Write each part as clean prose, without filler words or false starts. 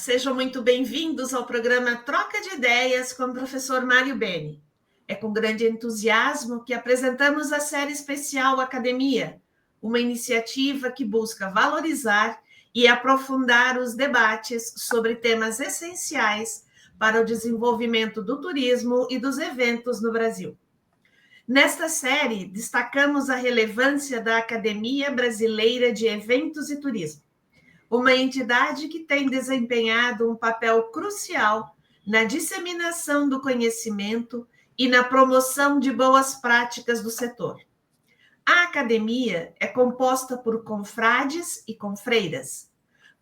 Sejam muito bem-vindos ao programa Troca de Ideias com o professor Mário Beni. É com grande entusiasmo que apresentamos a série especial Academia, uma iniciativa que busca valorizar e aprofundar os debates sobre temas essenciais para o desenvolvimento do turismo e dos eventos no Brasil. Nesta série, destacamos a relevância da Academia Brasileira de Eventos e Turismo, uma entidade que tem desempenhado um papel crucial na disseminação do conhecimento e na promoção de boas práticas do setor. A academia é composta por confrades e confreiras,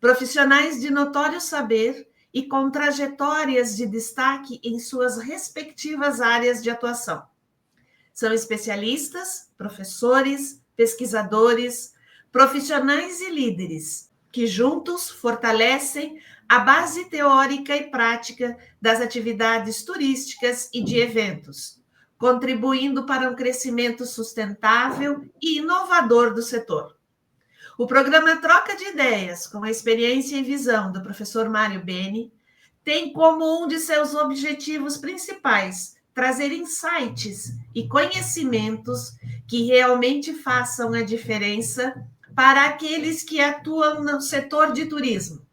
profissionais de notório saber e com trajetórias de destaque em suas respectivas áreas de atuação. São especialistas, professores, pesquisadores, profissionais e líderes que juntos fortalecem a base teórica e prática das atividades turísticas e de eventos, contribuindo para um crescimento sustentável e inovador do setor. O programa Troca de Ideias, com a experiência e visão do professor Mário Beni, tem como um de seus objetivos principais trazer insights e conhecimentos que realmente façam a diferença para aqueles que atuam no setor de turismo.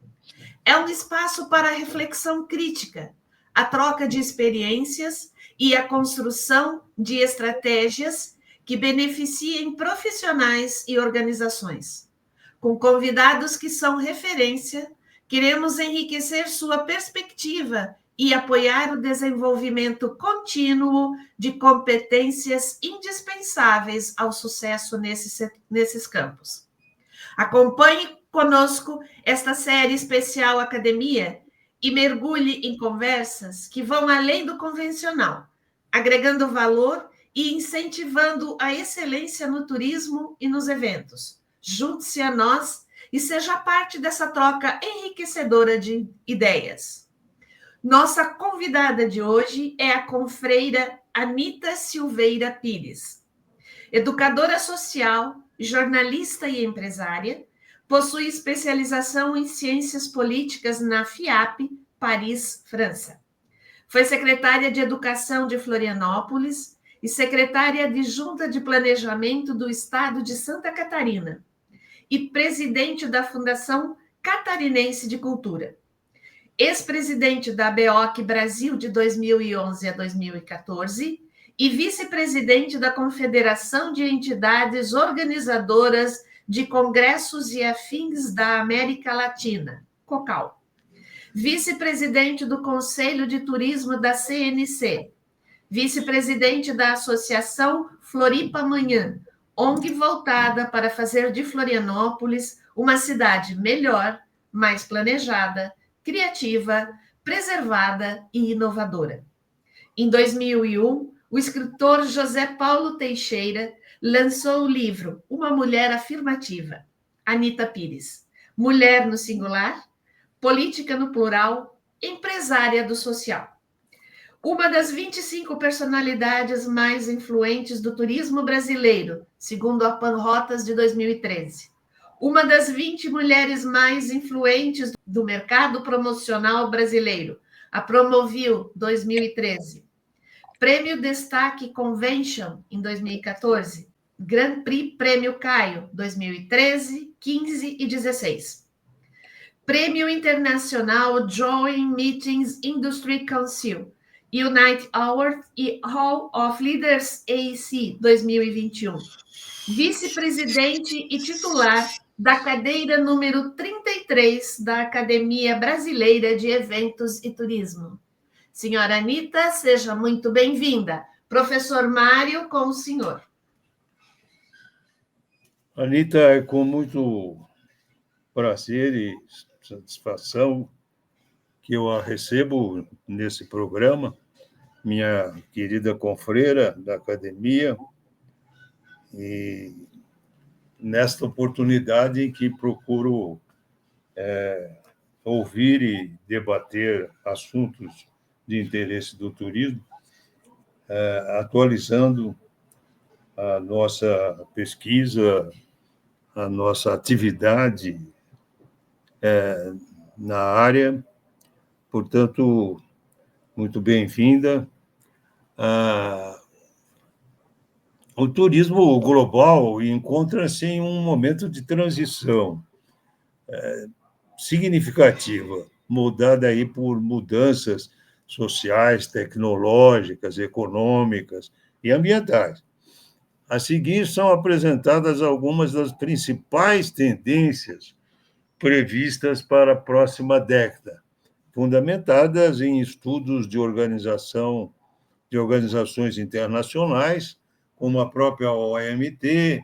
É um espaço para a reflexão crítica, a troca de experiências e a construção de estratégias que beneficiem profissionais e organizações. Com convidados que são referência, queremos enriquecer sua perspectiva e apoiar o desenvolvimento contínuo de competências indispensáveis ao sucesso nesses campos. Acompanhe conosco esta série especial Academia e mergulhe em conversas que vão além do convencional, agregando valor e incentivando a excelência no turismo e nos eventos. Junte-se a nós e seja parte dessa troca enriquecedora de ideias. Nossa convidada de hoje é a confreira Anita Silveira Pires. Educadora social, jornalista e empresária, possui especialização em ciências políticas na FIAP, Paris, França. Foi secretária de Educação de Florianópolis e secretária adjunta de Planejamento do Estado de Santa Catarina e presidente da Fundação Catarinense de Cultura. Ex-presidente da BEOC Brasil de 2011 a 2014 e vice-presidente da Confederação de Entidades Organizadoras de Congressos e Afins da América Latina, COCAL. Vice-presidente do Conselho de Turismo da CNC. Vice-presidente da Associação Floripa Amanhã, ONG voltada para fazer de Florianópolis uma cidade melhor, mais planejada, criativa, preservada e inovadora. Em 2001, o escritor José Paulo Teixeira lançou o livro Uma Mulher Afirmativa, Anita Pires, Mulher no Singular, Política no Plural, Empresária do Social. Uma das 25 personalidades mais influentes do turismo brasileiro, segundo a Panrotas de 2013. Uma das 20 mulheres mais influentes do mercado promocional brasileiro, a Promovil 2013. Prêmio Destaque Convention em 2014. Grand Prix Prêmio Caio 2013, 15 e 16. Prêmio Internacional Joint Meetings Industry Council, Unite Award e Hall of Leaders AEC 2021. Vice-presidente e titular da cadeira número 33 da Academia Brasileira de Eventos e Turismo. Senhora Anita, seja muito bem-vinda. Professor Mário, com o senhor. Anita, é com muito prazer e satisfação que eu a recebo nesse programa, minha querida confreira da academia, e nesta oportunidade em que procuro ouvir e debater assuntos de interesse do turismo, atualizando a nossa pesquisa, a nossa atividade na área Portanto, muito bem-vinda. O turismo global encontra-se em um momento de transição significativa, mudada aí por mudanças sociais, tecnológicas, econômicas e ambientais. A seguir são apresentadas algumas das principais tendências previstas para a próxima década, fundamentadas em estudos de organizações internacionais, como a própria OMT,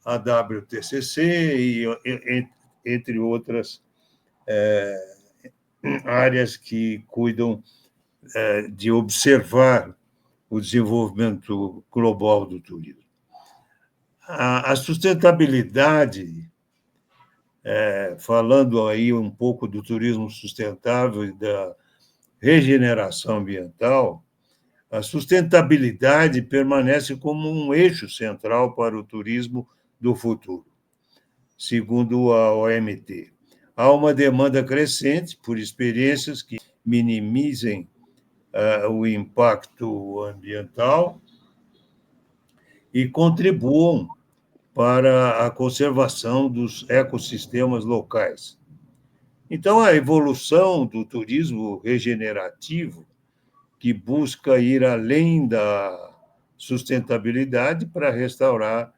a WTCC, entre outras áreas que cuidam de observar o desenvolvimento global do turismo. A sustentabilidade, falando aí um pouco do turismo sustentável e da regeneração ambiental, a sustentabilidade permanece como um eixo central para o turismo do futuro, segundo a OMT. Há uma demanda crescente por experiências que minimizem o impacto ambiental e contribuam para a conservação dos ecossistemas locais. Então, a evolução do turismo regenerativo, que busca ir além da sustentabilidade para restaurar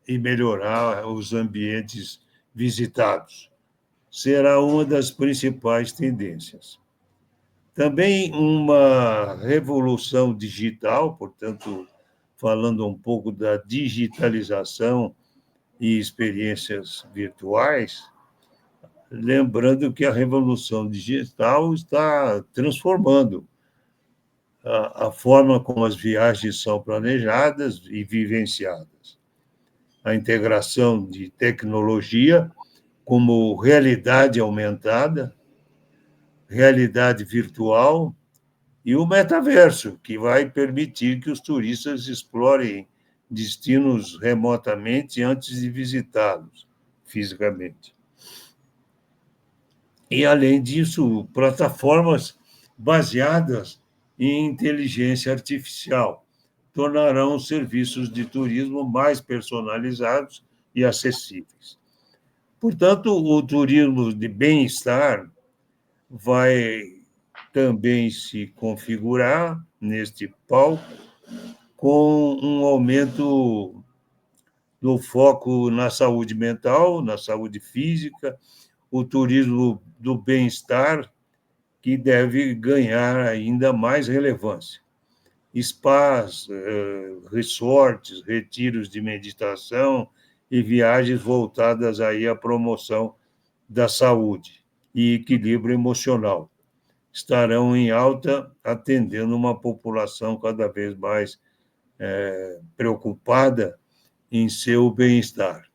e melhorar os ambientes visitados, será uma das principais tendências. Também uma revolução digital, portanto, falando um pouco da digitalização e experiências virtuais, lembrando que a revolução digital está transformando a forma como as viagens são planejadas e vivenciadas. A integração de tecnologia como realidade aumentada, realidade virtual e o metaverso, que vai permitir que os turistas explorem destinos remotamente antes de visitá-los fisicamente. E, além disso, plataformas baseadas em inteligência artificial tornarão os serviços de turismo mais personalizados e acessíveis. Portanto, o turismo de bem-estar vai também se configurar neste palco com um aumento do foco na saúde mental, na saúde física, o turismo do bem-estar, que deve ganhar ainda mais relevância. Spas, resorts, retiros de meditação e viagens voltadas aí à promoção da saúde e equilíbrio emocional estarão em alta, atendendo uma população cada vez mais preocupada em seu bem-estar.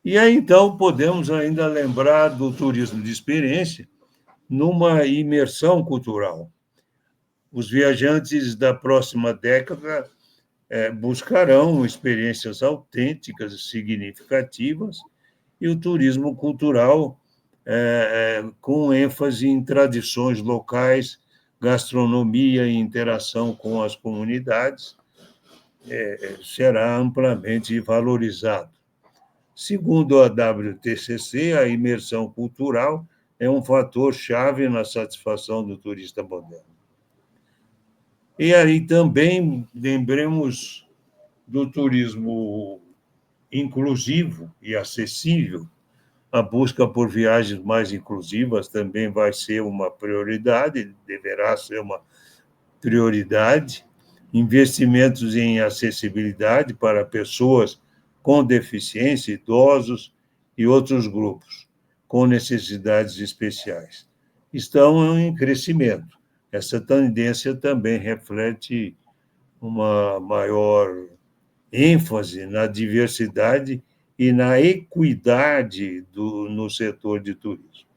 E aí, então, podemos ainda lembrar do turismo de experiência numa imersão cultural. Os viajantes da próxima década buscarão experiências autênticas e significativas, e o turismo cultural com ênfase em tradições locais, gastronomia e interação com as comunidades, será amplamente valorizado. Segundo a WTCC, a imersão cultural é um fator-chave na satisfação do turista moderno. E aí também lembremos do turismo inclusivo e acessível. A busca por viagens mais inclusivas também vai ser uma prioridade, deverá ser uma prioridade. Investimentos em acessibilidade para pessoas com deficiência, idosos e outros grupos com necessidades especiais estão em crescimento. Essa tendência também reflete uma maior ênfase na diversidade e na equidade no setor de turismo.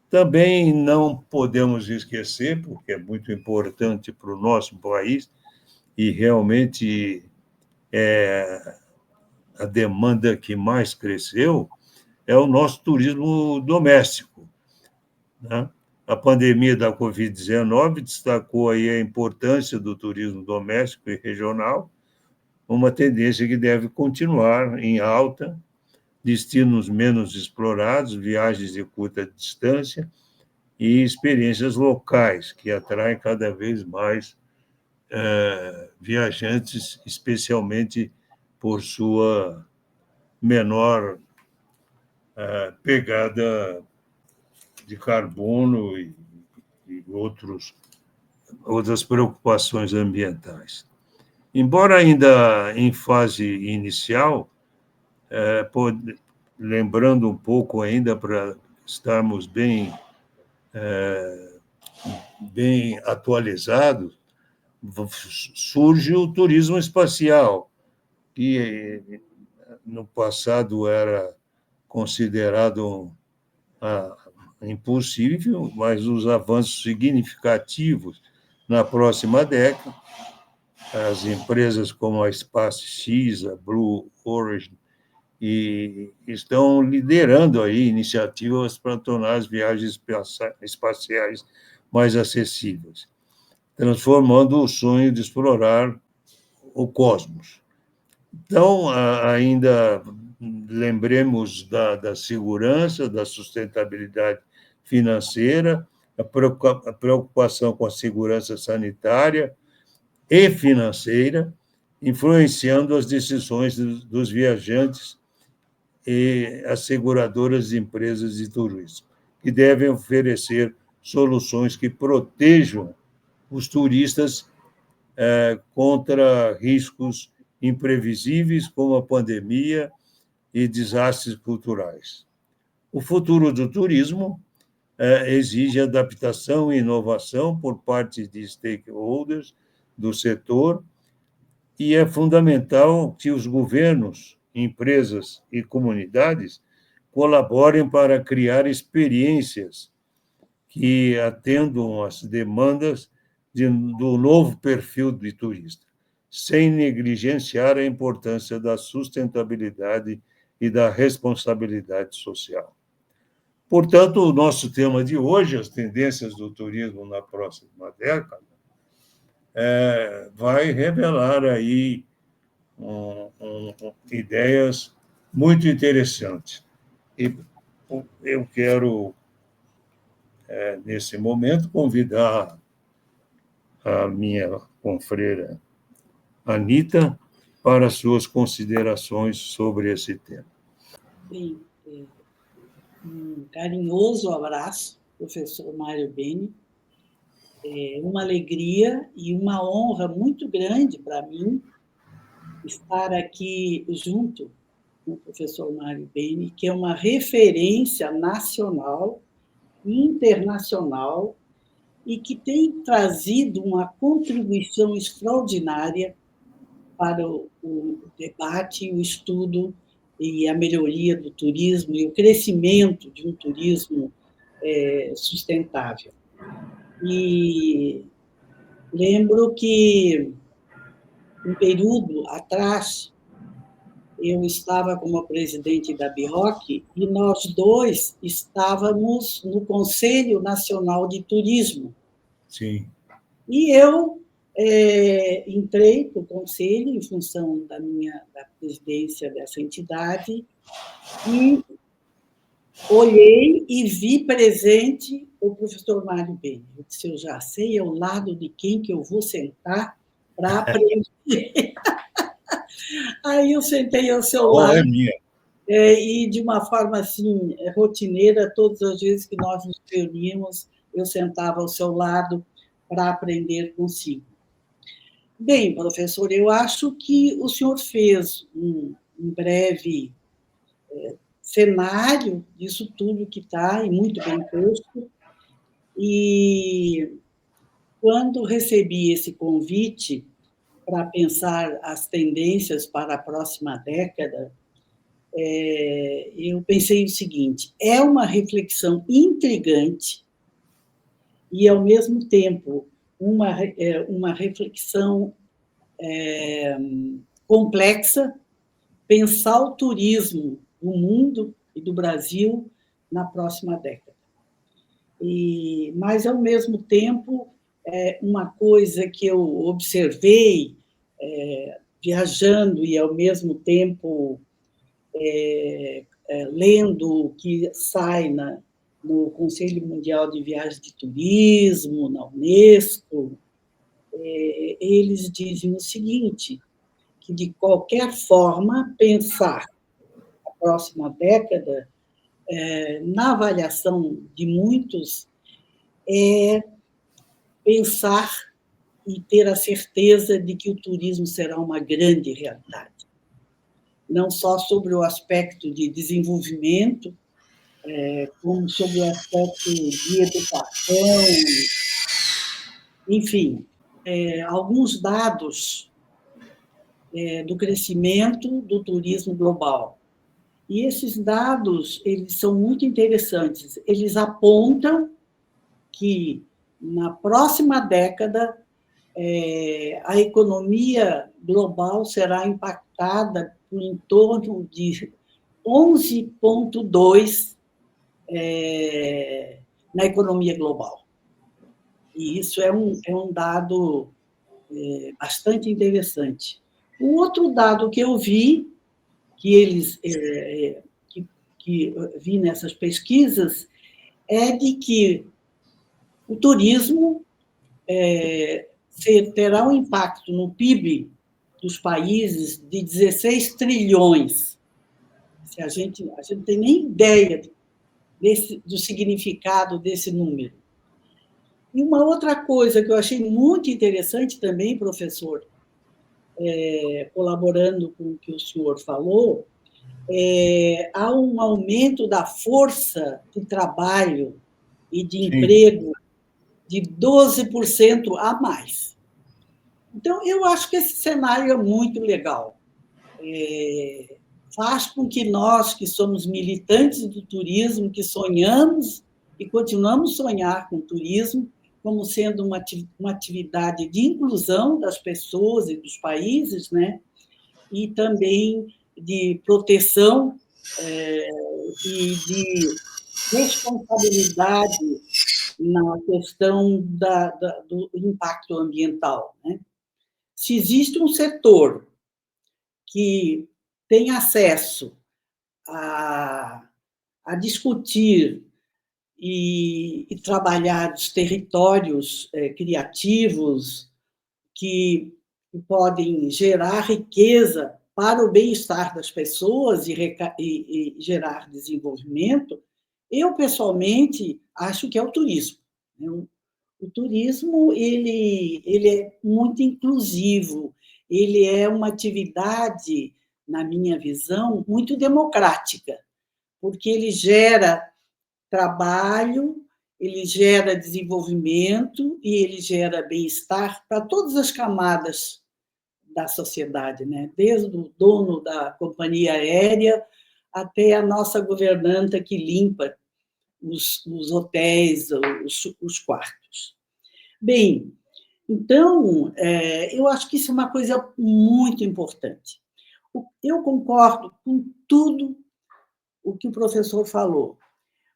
Também não podemos esquecer, porque é muito importante para o nosso país, e realmente é a demanda que mais cresceu, é o nosso turismo doméstico, né? A pandemia da Covid-19 destacou aí a importância do turismo doméstico e regional, uma tendência que deve continuar em alta, destinos menos explorados, viagens de curta distância e experiências locais, que atraem cada vez mais viajantes, especialmente por sua menor pegada de carbono e outras preocupações ambientais. Embora ainda em fase inicial, lembrando um pouco ainda para estarmos bem atualizados, surge o turismo espacial, que no passado era considerado impossível, mas os avanços significativos na próxima década, as empresas como a SpaceX, a Blue Origin, estão liderando aí iniciativas para tornar as viagens espaciais mais acessíveis, transformando o sonho de explorar o cosmos. Então, ainda lembremos da segurança, da sustentabilidade financeira, a preocupação com a segurança sanitária e financeira, influenciando as decisões dos viajantes e as seguradoras de empresas de turismo, que devem oferecer soluções que protejam os turistas contra riscos imprevisíveis, como a pandemia e desastres culturais. O futuro do turismo exige adaptação e inovação por parte de stakeholders do setor, e é fundamental que os governos, empresas e comunidades colaborem para criar experiências que atendam às demandas do novo perfil de turista, sem negligenciar a importância da sustentabilidade e da responsabilidade social. Portanto, o nosso tema de hoje, as tendências do turismo na próxima década, vai revelar aí ideias muito interessantes. E eu quero, nesse momento, convidar a minha confreira Anita para suas considerações sobre esse tema. Bem, um carinhoso abraço, professor Mário Beni. É uma alegria e uma honra muito grande para mim estar aqui junto com o professor Mário Beni, que é uma referência nacional e internacional e que tem trazido uma contribuição extraordinária para o debate, o estudo e a melhoria do turismo e o crescimento de um turismo sustentável. E lembro que, um período atrás, eu estava como presidente da BIROC e nós dois estávamos no Conselho Nacional de Turismo. Sim. E eu entrei para o conselho em função da presidência dessa entidade e olhei e vi presente o professor Mário Beni. Eu disse, eu já sei ao lado de quem que eu vou sentar para aprender. Aí eu sentei ao seu lado. E de uma forma assim, rotineira, todas as vezes que nós nos reuníamos, eu sentava ao seu lado para aprender consigo. Bem, professor, eu acho que o senhor fez um breve cenário disso tudo que está, e muito bem posto. E quando recebi esse convite para pensar as tendências para a próxima década, eu pensei o seguinte, é uma reflexão intrigante e, ao mesmo tempo, uma reflexão complexa, pensar o turismo no mundo e do Brasil na próxima década. Mas, ao mesmo tempo, uma coisa que eu observei, viajando e, ao mesmo tempo, lendo o que sai no Conselho Mundial de Viagens de Turismo, na Unesco, eles dizem o seguinte, que, de qualquer forma, pensar a próxima década, na avaliação de muitos, é pensar e ter a certeza de que o turismo será uma grande realidade. Não só sobre o aspecto de desenvolvimento, como sobre o aspecto de educação, enfim, alguns dados do crescimento do turismo global. E esses dados, eles são muito interessantes. Eles apontam que, na próxima década, a economia global será impactada por em torno de 11,2% na economia global. E isso é um dado bastante interessante. O outro dado que eu vi, que vi nessas pesquisas, é de que o turismo terá um impacto no PIB dos países de 16 trilhões. A gente não tem nem ideia do significado desse número. E uma outra coisa que eu achei muito interessante também, professor, colaborando com o que o senhor falou, há um aumento da força de trabalho e de emprego de 12% a mais. Então, eu acho que esse cenário é muito legal. Faz com que nós, que somos militantes do turismo, que sonhamos e continuamos a sonhar com o turismo, como sendo uma atividade de inclusão das pessoas e dos países, né? E também de proteção e de responsabilidade na questão do impacto ambiental, né? Se existe um setor que tem acesso a discutir e trabalhar os territórios criativos que podem gerar riqueza para o bem-estar das pessoas e gerar desenvolvimento, eu, pessoalmente, acho que é o turismo. O turismo ele é muito inclusivo, ele é uma atividade, na minha visão, muito democrática, porque ele gera trabalho, ele gera desenvolvimento e ele gera bem-estar para todas as camadas da sociedade, né? Desde o dono da companhia aérea até a nossa governanta que limpa os hotéis, os quartos. Bem, então, eu acho que isso é uma coisa muito importante. Eu concordo com tudo o que o professor falou,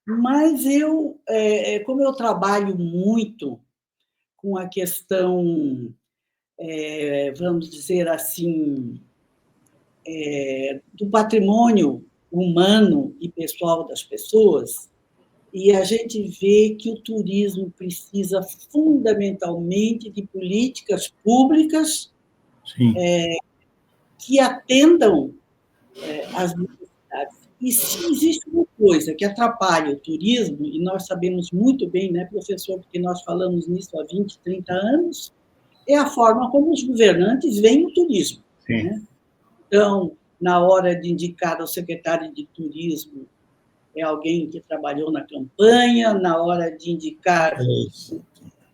mas como eu trabalho muito com a questão, vamos dizer assim, do patrimônio humano e pessoal das pessoas, e a gente vê que o turismo precisa fundamentalmente de políticas públicas que atendam às necessidades. E se existe uma coisa que atrapalha o turismo, e nós sabemos muito bem, né, professor, porque nós falamos nisso há 20, 30 anos, é a forma como os governantes veem o turismo. Né? Então, na hora de indicar ao secretário de turismo, é alguém que trabalhou na campanha, na hora de indicar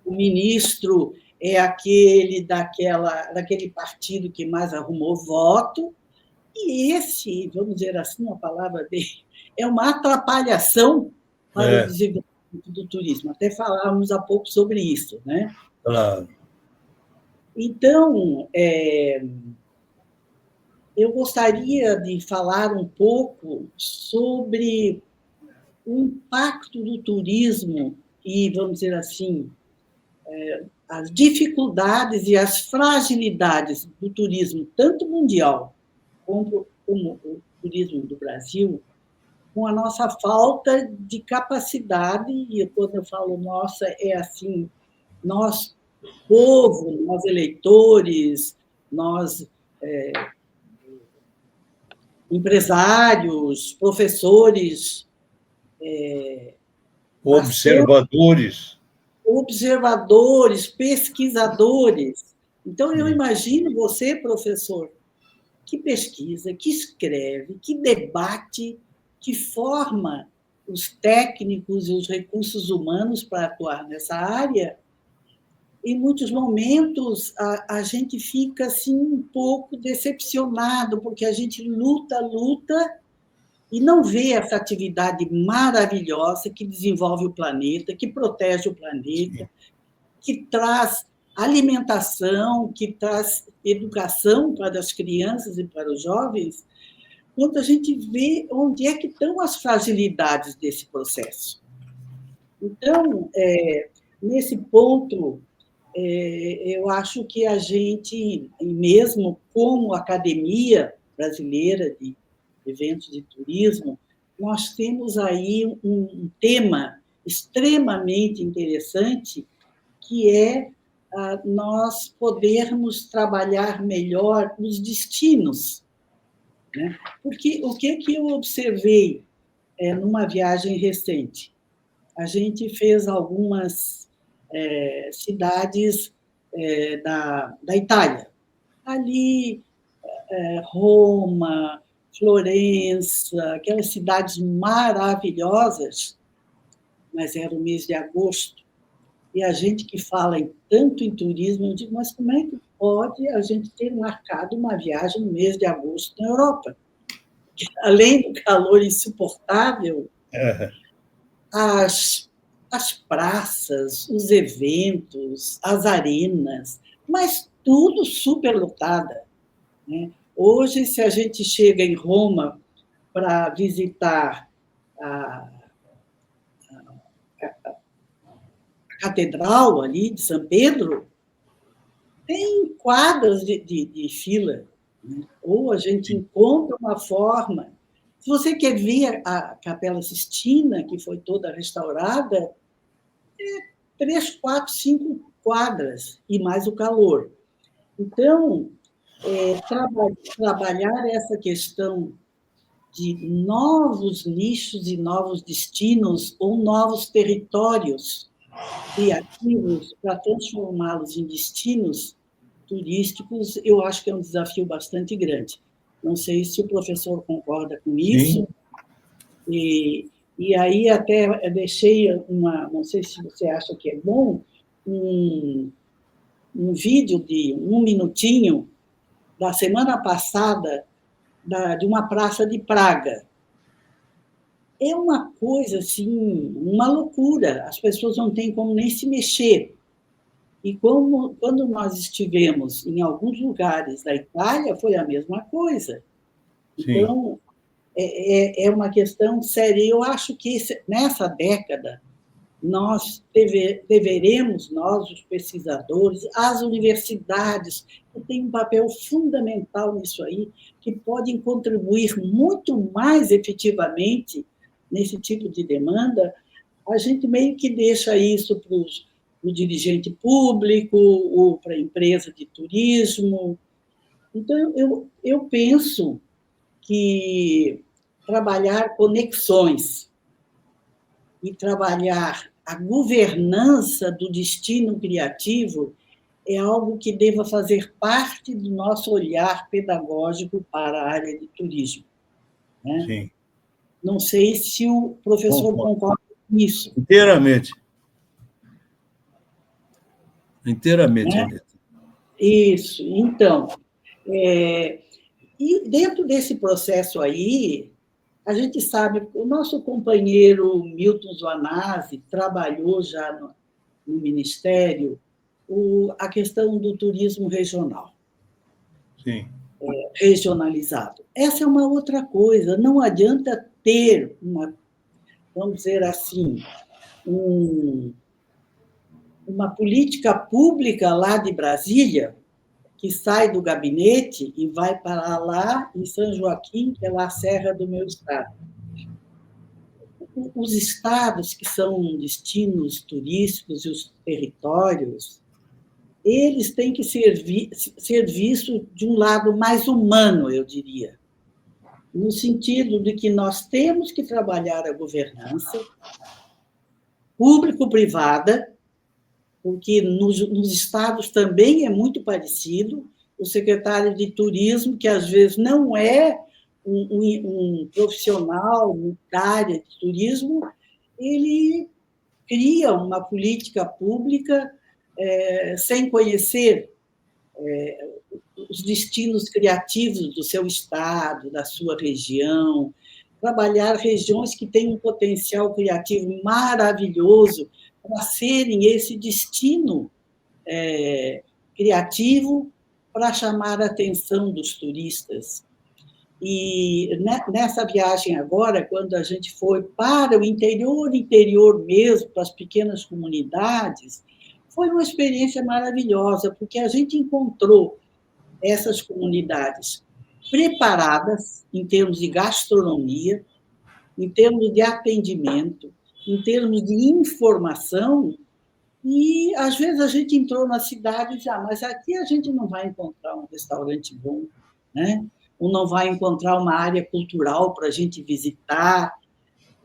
o ministro, é aquele daquele partido que mais arrumou voto, e esse, vamos dizer assim, a palavra dele, é uma atrapalhação para o desenvolvimento do turismo. Até falávamos há pouco sobre isso, né? Claro. Então, eu gostaria de falar um pouco sobre o impacto do turismo e, vamos dizer assim, as dificuldades e as fragilidades do turismo, tanto mundial como o turismo do Brasil, com a nossa falta de capacidade, e quando eu falo nossa, é assim, nós, povo, nós eleitores, nós empresários, professores, observadores, pesquisadores. Então, eu imagino você, professor, que pesquisa, que escreve, que debate, que forma os técnicos e os recursos humanos para atuar nessa área. Em muitos momentos, a gente fica assim, um pouco decepcionado, porque a gente luta e não vê essa atividade maravilhosa que desenvolve o planeta, que protege o planeta, que traz alimentação, que traz educação para as crianças e para os jovens, quando a gente vê onde é que estão as fragilidades desse processo. Então, nesse ponto, eu acho que a gente, mesmo como Academia Brasileira de Eventos de Turismo, nós temos aí um tema extremamente interessante, que é nós podermos trabalhar melhor os destinos. Né? Porque o que eu observei numa viagem recente? A gente fez algumas cidades da Itália. Ali, Roma, Florença, aquelas cidades maravilhosas, mas era o mês de agosto. E a gente que fala tanto em turismo, eu digo, mas como é que pode a gente ter marcado uma viagem no mês de agosto na Europa? Além do calor insuportável, as praças, os eventos, as arenas, mas tudo superlotada. Né? Hoje, se a gente chega em Roma para visitar a catedral ali de São Pedro, tem quadras de fila. Né? Ou a gente encontra uma forma. Se você quer ver a Capela Sistina, que foi toda restaurada, 3, 4, 5 quadras, e mais o calor. Então, trabalhar essa questão de novos nichos e novos destinos ou novos territórios criativos para transformá-los em destinos turísticos, eu acho que é um desafio bastante grande. Não sei se o professor concorda com isso. E aí até deixei não sei se você acha que é bom, um vídeo de 1 minutinho da semana passada de uma praça de Praga. É uma coisa, assim, uma loucura. As pessoas não têm como nem se mexer. E quando nós estivemos em alguns lugares da Itália, foi a mesma coisa. Então, é uma questão séria. Eu acho que nessa década, nós deveremos, nós, os pesquisadores, as universidades, que têm um papel fundamental nisso aí, que podem contribuir muito mais efetivamente nesse tipo de demanda, a gente meio que deixa isso para o dirigente público ou para a empresa de turismo. Então, eu penso que trabalhar conexões e trabalhar a governança do destino criativo é algo que deva fazer parte do nosso olhar pedagógico para a área de turismo. Né? Sim. Não sei se o professor concorda com isso. Inteiramente. Inteiramente. Né? Isso. Então, e dentro desse processo aí, a gente sabe, o nosso companheiro Milton Zoanazzi trabalhou já no Ministério a questão do turismo regional. Sim. regionalizado. Essa é uma outra coisa. Não adianta ter vamos dizer assim, uma política pública lá de Brasília, que sai do gabinete e vai para lá em São Joaquim, que é lá a serra do meu estado. Os estados que são destinos turísticos e os territórios, eles têm que ser vistos de um lado mais humano, eu diria, no sentido de que nós temos que trabalhar a governança público-privada, porque nos estados também é muito parecido. O secretário de turismo, que às vezes não é um profissional da área de turismo, ele cria uma política pública sem conhecer os destinos criativos do seu estado, da sua região, trabalhar regiões que têm um potencial criativo maravilhoso para serem esse destino criativo para chamar a atenção dos turistas. E nessa viagem agora, quando a gente foi para o interior mesmo, para as pequenas comunidades, foi uma experiência maravilhosa, porque a gente encontrou essas comunidades preparadas em termos de gastronomia, em termos de atendimento, em termos de informação, e às vezes a gente entrou na cidade e disse, mas aqui a gente não vai encontrar um restaurante bom, né? Ou não vai encontrar uma área cultural para a gente visitar.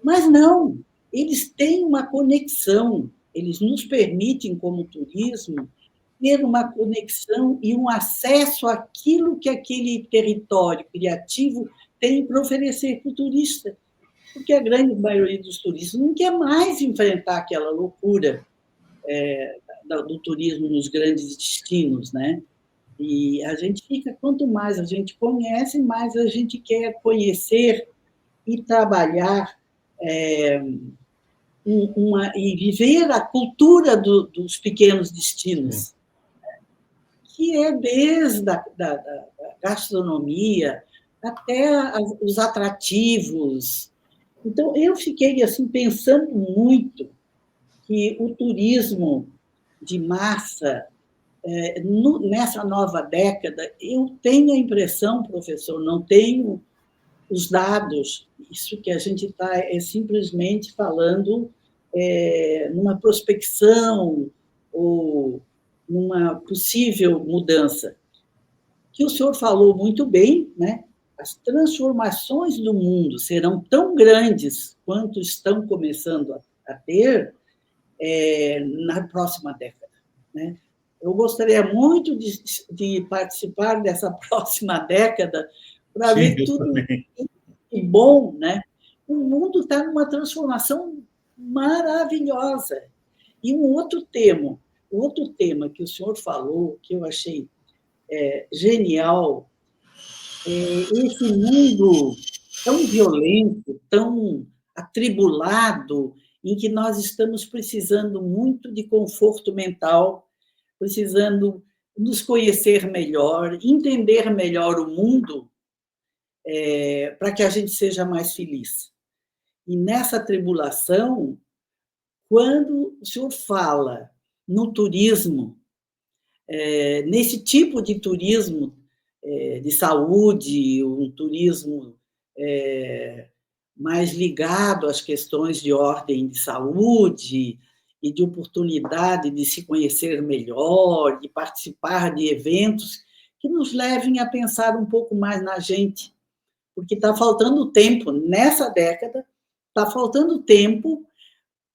Mas não, eles têm uma conexão, eles nos permitem, como turismo, ter uma conexão e um acesso àquilo que aquele território criativo tem para oferecer para o turista. Porque a grande maioria dos turistas não quer mais enfrentar aquela loucura do turismo nos grandes destinos, né? E a gente fica, quanto mais a gente conhece, mais a gente quer conhecer e trabalhar e viver a cultura dos pequenos destinos, que é desde da gastronomia até os atrativos. Então, eu fiquei assim pensando muito que o turismo de massa, nessa nova década, eu tenho a impressão, professor, não tenho os dados, isso que a gente está simplesmente falando numa prospecção ou numa possível mudança, que o senhor falou muito bem, né? As transformações do mundo serão tão grandes quanto estão começando a ter na próxima década, né? Eu gostaria muito de participar dessa próxima década para ver tudo que bom, né? O mundo está numa transformação maravilhosa. E um outro tema que o senhor falou, que eu achei genial, esse mundo tão violento, tão atribulado, em que nós estamos precisando muito de conforto mental, precisando nos conhecer melhor, entender melhor o mundo, para que a gente seja mais feliz. E nessa tribulação, quando o senhor fala no turismo, nesse tipo de turismo de saúde, um turismo mais ligado às questões de ordem de saúde e de oportunidade de se conhecer melhor, de participar de eventos que nos levem a pensar um pouco mais na gente, porque está faltando tempo, nessa década, está faltando tempo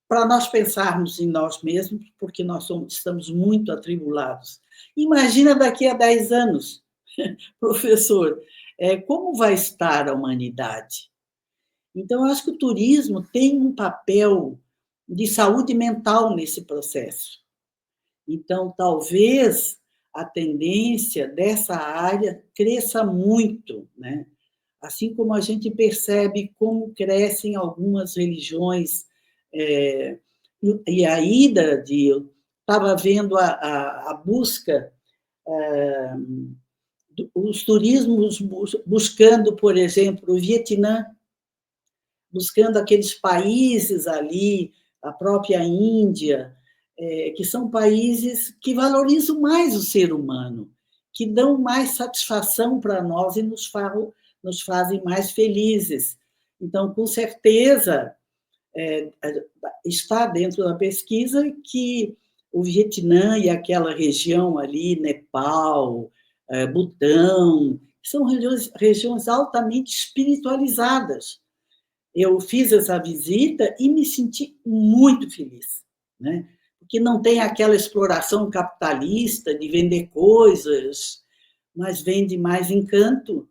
para nós pensarmos em nós mesmos, porque nós estamos muito atribulados. Imagina daqui a 10 anos, professor, como vai estar a humanidade? Então, eu acho que o turismo tem um papel de saúde mental nesse processo. Então, talvez a tendência dessa área cresça muito, né? Assim como a gente percebe como crescem algumas religiões, e a ida eu estava vendo a busca os turismos buscando, por exemplo, o Vietnã, buscando aqueles países ali, a própria Índia, que são países que valorizam mais o ser humano, que dão mais satisfação para nós e nos fazem mais felizes. Então, com certeza, está dentro da pesquisa que o Vietnã e aquela região ali, Nepal, Butão, são regiões altamente espiritualizadas. Eu fiz essa visita e me senti muito feliz, né? Porque não tem aquela exploração capitalista de vender coisas, mas vende mais encanto,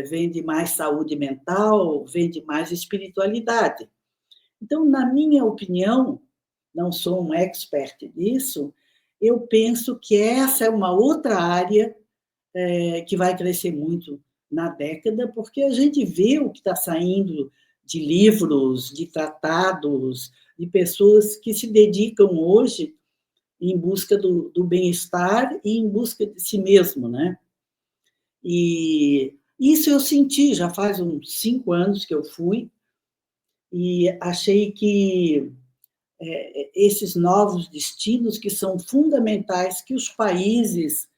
vende mais saúde mental, vende mais espiritualidade. Então, na minha opinião, não sou um expert nisso, eu penso que essa é uma outra área que vai crescer muito na década, porque a gente vê o que está saindo de livros, de tratados, de pessoas que se dedicam hoje em busca do bem-estar e em busca de si mesmo, né? E isso eu senti, já faz uns 5 anos que eu fui, e achei que esses novos destinos, que são fundamentais, que os países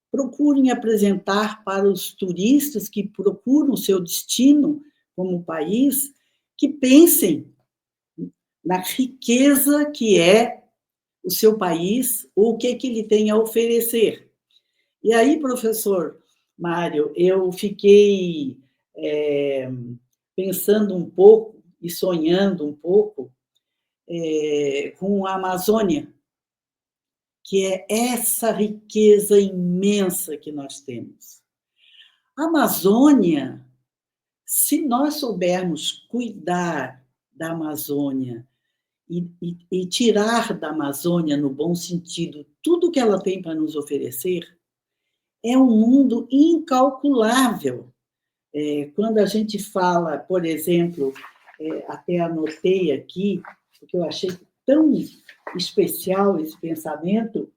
procurem apresentar para os turistas que procuram o seu destino como país, que pensem na riqueza que é o seu país, ou o que ele tem a oferecer. E aí, professor Mário, eu fiquei pensando um pouco e sonhando um pouco com a Amazônia, que é essa riqueza imensa que nós temos. A Amazônia, se nós soubermos cuidar da Amazônia e tirar da Amazônia, no bom sentido, tudo que ela tem para nos oferecer, é um mundo incalculável. Quando a gente fala, por exemplo, até anotei aqui, porque eu achei tão especial esse pensamento,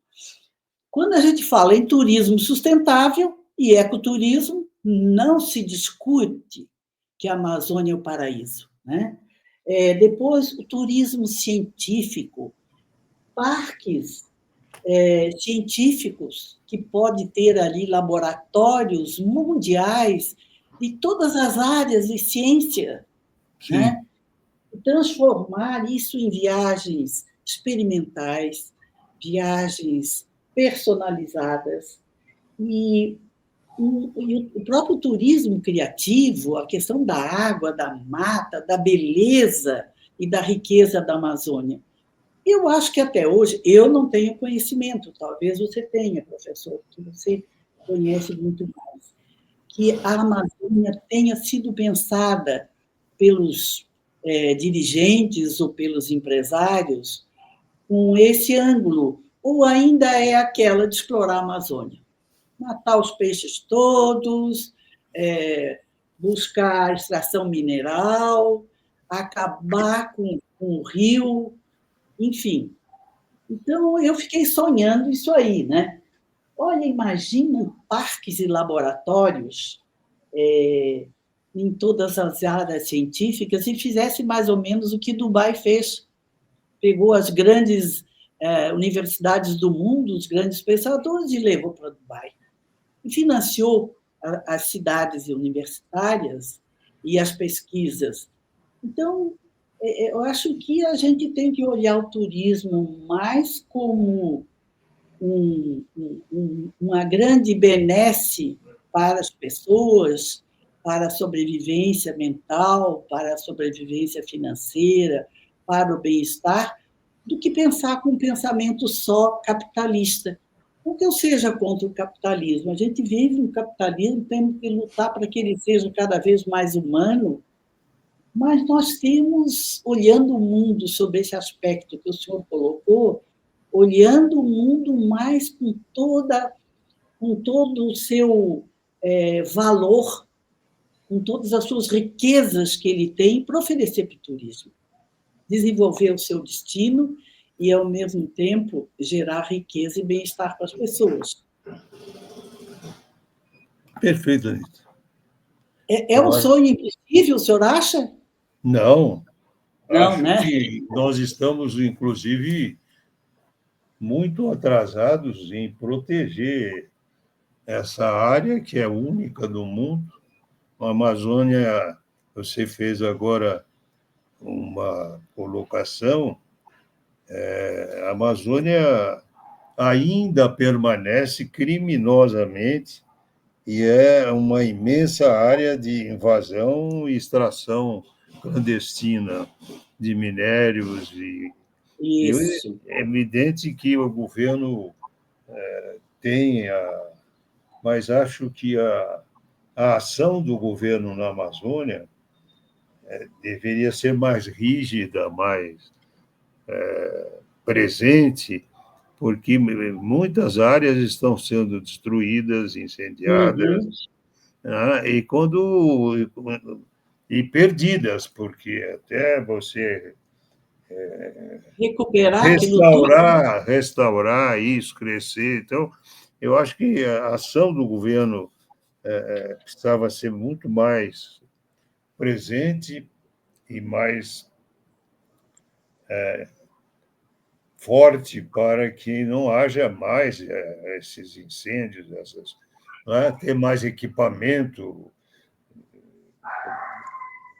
quando a gente fala em turismo sustentável e ecoturismo, não se discute que a Amazônia é o paraíso, né? Depois, o turismo científico, parques científicos que pode ter ali laboratórios mundiais de todas as áreas de ciência, né? Transformar isso em viagens experimentais, viagens personalizadas, e o próprio turismo criativo, a questão da água, da mata, da beleza e da riqueza da Amazônia. Eu acho que até hoje eu não tenho conhecimento, talvez você tenha, professor, que você conhece muito mais, que a Amazônia tenha sido pensada pelos dirigentes ou pelos empresários com esse ângulo, ou ainda é aquela de explorar a Amazônia? Matar os peixes todos, buscar extração mineral, acabar com o rio, enfim. Então, eu fiquei sonhando isso aí, né? Olha, imagina parques e laboratórios em todas as áreas científicas e fizesse mais ou menos o que Dubai fez. Pegou as grandes universidades do mundo, os grandes pensadores, e levou para Dubai. E financiou as cidades universitárias e as pesquisas. Então, eu acho que a gente tem que olhar o turismo mais como uma grande benesse para as pessoas, para a sobrevivência mental, para a sobrevivência financeira, para o bem-estar, do que pensar com um pensamento só capitalista. Não que eu seja contra o capitalismo, a gente vive um capitalismo, temos que lutar para que ele seja cada vez mais humano, mas nós temos, olhando o mundo sob esse aspecto que o senhor colocou, olhando o mundo mais com todo o seu valor, com todas as suas riquezas que ele tem para oferecer para o turismo. Desenvolver o seu destino e, ao mesmo tempo, gerar riqueza e bem-estar para as pessoas. Perfeito, Anitta. É um sonho impossível, o senhor acha? Não, Não, acho né? que nós estamos, inclusive, muito atrasados em proteger essa área que é única no mundo. A Amazônia, você fez agora uma colocação, a Amazônia ainda permanece criminosamente e é uma imensa área de invasão e extração clandestina de minérios e Isso. é evidente que o governo tenha, mas acho que a ação do governo na Amazônia deveria ser mais rígida, mais presente, porque muitas áreas estão sendo destruídas, incendiadas, Uhum. né? E perdidas, porque até você Recuperar aquilo tudo. restaurar isso, crescer. Então, eu acho que a ação do governo precisava ser muito mais presente e mais forte para que não haja mais esses incêndios, né? Ter mais equipamento.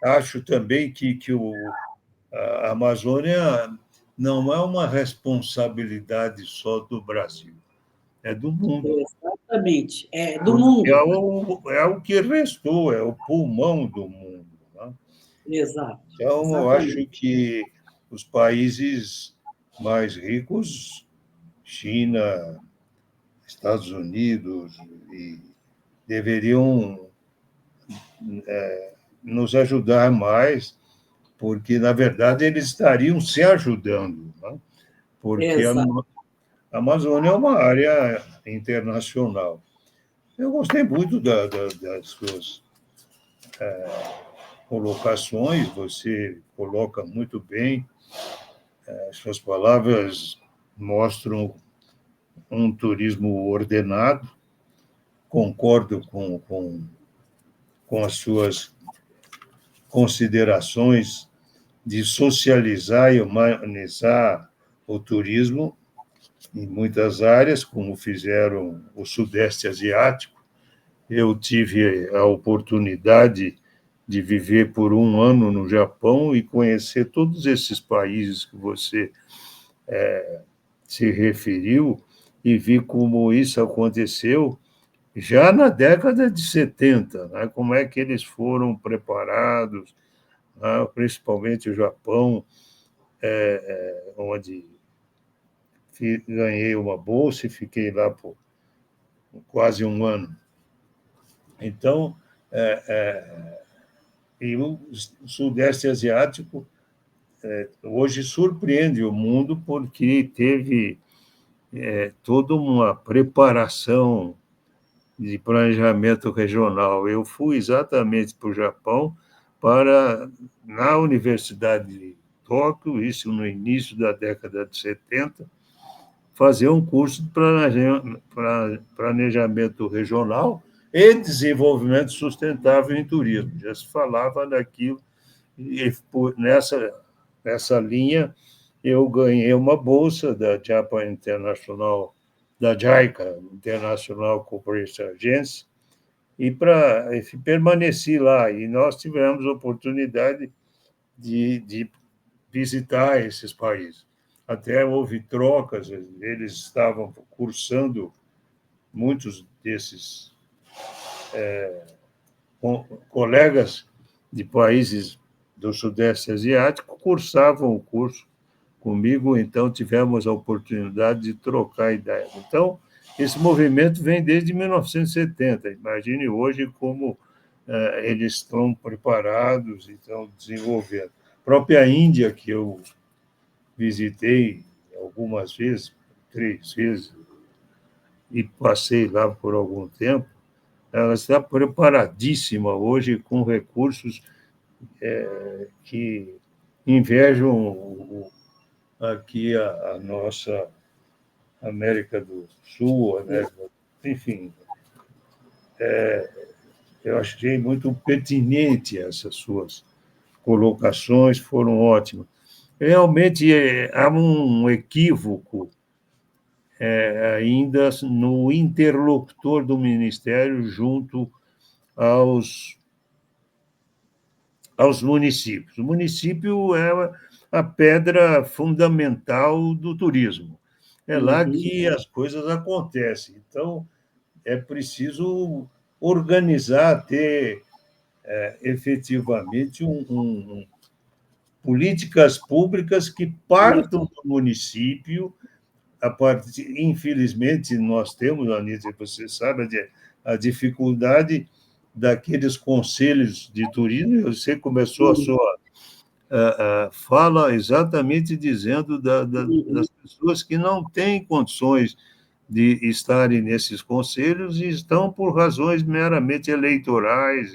Acho também que a Amazônia não é uma responsabilidade só do Brasil, é do mundo. Exatamente. É do Porque mundo. é o que restou, é o pulmão do mundo. Né? Exato. Então, eu acho Exatamente. que os países mais ricos, China, Estados Unidos, deveriam nos ajudar mais, porque, na verdade, eles estariam se ajudando, né? Porque Exato. a Amazônia é uma área internacional. Eu gostei muito das suas colocações, você coloca muito bem, as suas palavras mostram um turismo ordenado, concordo com as suas considerações de socializar e humanizar o turismo em muitas áreas, como fizeram o Sudeste Asiático. Eu tive a oportunidade de viver por um ano no Japão e conhecer todos esses países que você se referiu e vi como isso aconteceu já na década de 70, né? Como é que eles foram preparados, né? Principalmente o Japão, onde ganhei uma bolsa e fiquei lá por quase um ano. Então, e o Sudeste Asiático hoje surpreende o mundo porque teve toda uma preparação de planejamento regional. Eu fui exatamente para o Japão na Universidade de Tóquio, isso no início da década de 70, fazer um curso de planejamento regional e desenvolvimento sustentável em turismo. Já se falava daquilo, e nessa linha eu ganhei uma bolsa da Japan International, da JICA, International Cooperation Agency, e permaneci lá. E nós tivemos a oportunidade de visitar esses países. Até houve trocas, eles estavam cursando, muitos desses colegas de países do Sudeste Asiático cursavam o curso comigo, então tivemos a oportunidade de trocar ideias. Então, esse movimento vem desde 1970. Imagine hoje como eles estão preparados e estão desenvolvendo. A própria Índia, que eu visitei algumas vezes, 3 vezes, e passei lá por algum tempo, ela está preparadíssima hoje com recursos que invejam aqui a nossa América do Sul, América, enfim. eu achei muito pertinente essas suas colocações, foram ótimas. Realmente há um equívoco ainda no interlocutor do Ministério junto aos municípios. O município é a pedra fundamental do turismo. É lá que as coisas acontecem. Então, é preciso organizar, ter efetivamente políticas públicas que partam do município. Infelizmente, nós temos, Anísia, você sabe, a dificuldade daqueles conselhos de turismo. Você começou a sua fala exatamente dizendo das pessoas que não têm condições de estarem nesses conselhos e estão por razões meramente eleitorais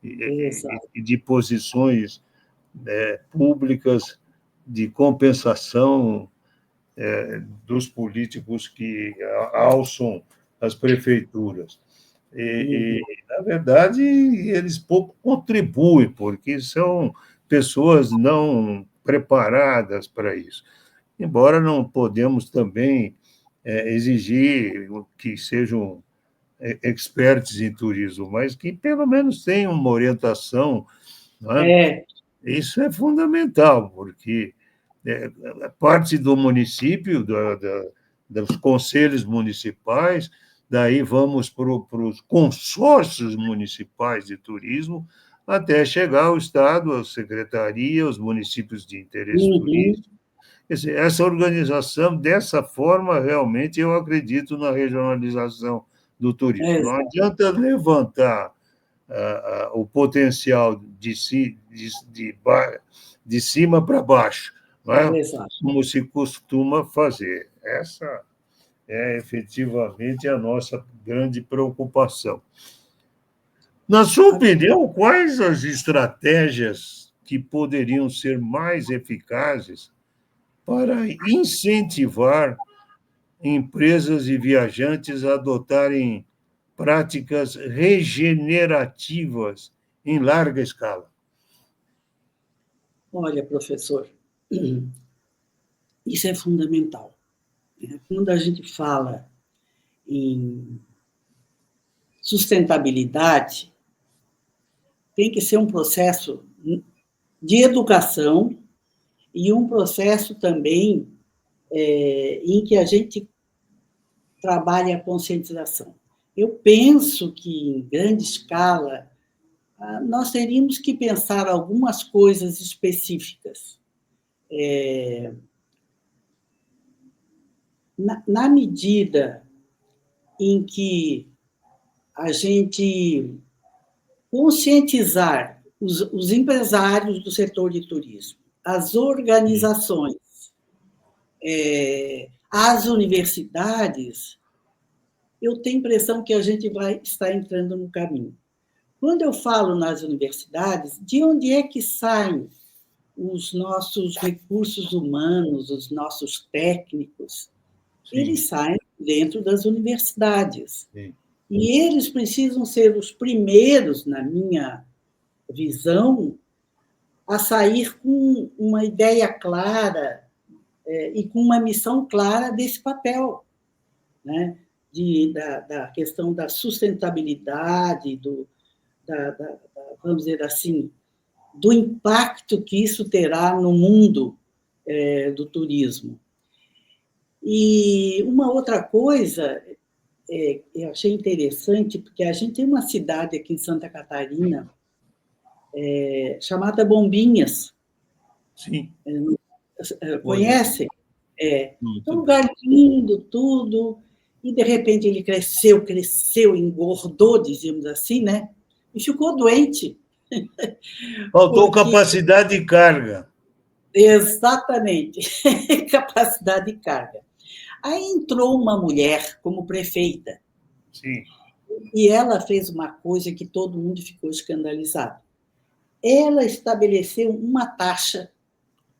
e de posições públicas de compensação dos políticos que alçam as prefeituras. Na verdade, eles pouco contribuem, porque são pessoas não preparadas para isso. Embora não podemos também exigir que sejam experts em turismo, mas que pelo menos tenham uma orientação. Não é? Isso é fundamental, porque parte do município, dos conselhos municipais, daí vamos para os consórcios municipais de turismo, até chegar ao Estado, à secretaria, aos municípios de interesse turístico. Quer dizer, essa organização, dessa forma, realmente, eu acredito na regionalização do turismo. Não adianta levantar o potencial de cima para baixo, não é? Como se costuma fazer. Essa é efetivamente a nossa grande preocupação. Na sua opinião, quais as estratégias que poderiam ser mais eficazes para incentivar empresas e viajantes a adotarem práticas regenerativas em larga escala? Olha, professor, isso é fundamental. Quando a gente fala em sustentabilidade, tem que ser um processo de educação e um processo também em que a gente trabalhe a conscientização. Eu penso que, em grande escala, nós teríamos que pensar algumas coisas específicas. Na medida em que a gente conscientizar os empresários do setor de turismo, as organizações, as universidades, eu tenho a impressão que a gente vai estar entrando no caminho. Quando eu falo nas universidades, de onde é que saem os nossos recursos humanos, os nossos técnicos? Sim. Eles saem dentro das universidades. Sim. E eles precisam ser os primeiros, na minha visão, a sair com uma ideia clara e com uma missão clara desse papel, né? Da questão da sustentabilidade, vamos dizer assim, do impacto que isso terá no mundo do turismo. E uma outra coisa eu achei interessante, porque a gente tem uma cidade aqui em Santa Catarina chamada Bombinhas. Sim. Conhece? É um lugar lindo, tudo, e, de repente, ele cresceu, engordou, dizemos assim, né? E ficou doente. Faltou capacidade de carga. Exatamente, capacidade de carga. Aí entrou uma mulher como prefeita. Sim. E ela fez uma coisa que todo mundo ficou escandalizado. Ela estabeleceu uma taxa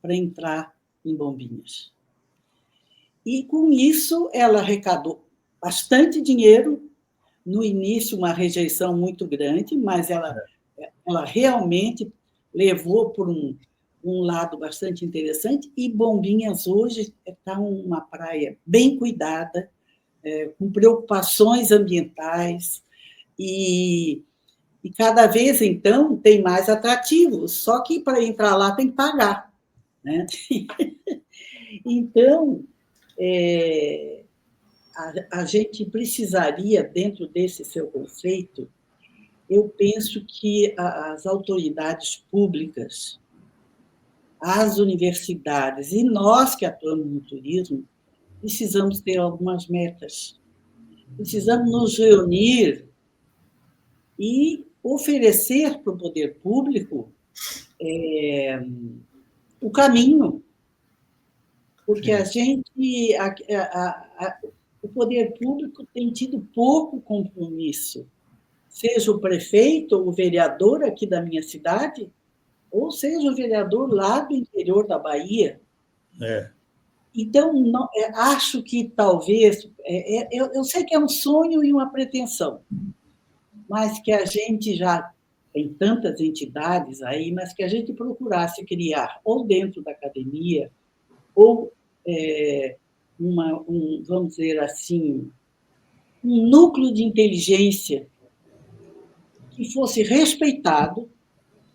para entrar em Bombinhas. E, com isso, ela arrecadou bastante dinheiro, no início, uma rejeição muito grande, mas ela realmente levou por um lado bastante interessante, e Bombinhas hoje está uma praia bem cuidada, com preocupações ambientais, e cada vez, então, tem mais atrativos, só que para entrar lá tem que pagar, né? Então, a gente precisaria, dentro desse seu conceito, eu penso que as autoridades públicas, as universidades e nós que atuamos no turismo, precisamos ter algumas metas. Precisamos nos reunir e oferecer para o poder público o caminho, porque o poder público tem tido pouco compromisso, seja o prefeito ou o vereador aqui da minha cidade, ou seja o vereador lá do interior da Bahia. Então, acho que talvez, eu sei que é um sonho e uma pretensão, mas que a gente já tem tantas entidades aí, mas que a gente procurasse criar, ou dentro da academia, ou vamos dizer assim, um núcleo de inteligência que fosse respeitado,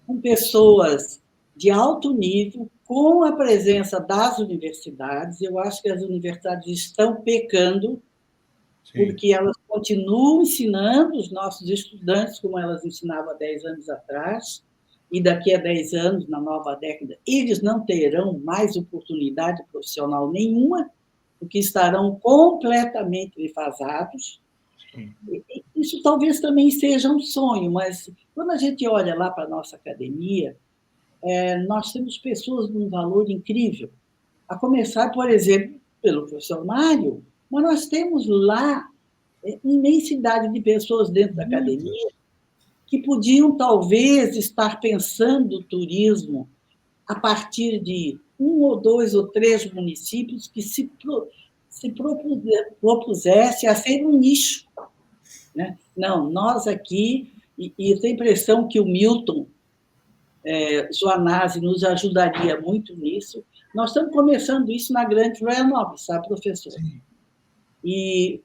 com pessoas de alto nível, com a presença das universidades. Eu acho que as universidades estão pecando, porque elas continuam ensinando os nossos estudantes como elas ensinavam há 10 anos atrás, e daqui a 10 anos, na nova década, eles não terão mais oportunidade profissional nenhuma, porque estarão completamente defasados. Isso talvez também seja um sonho, mas quando a gente olha lá para a nossa academia, nós temos pessoas de um valor incrível. A começar, por exemplo, pelo professor Mário, mas nós temos lá imensidade de pessoas dentro da academia que podiam, talvez, estar pensando o turismo a partir de 1 ou 2 ou 3 municípios que se propusesse a ser um nicho. Né? Não, nós aqui, e eu tenho a impressão que o Milton Joanazzi nos ajudaria muito nisso. Nós estamos começando isso na Grande Florianópolis, sabe, professor? Sim. E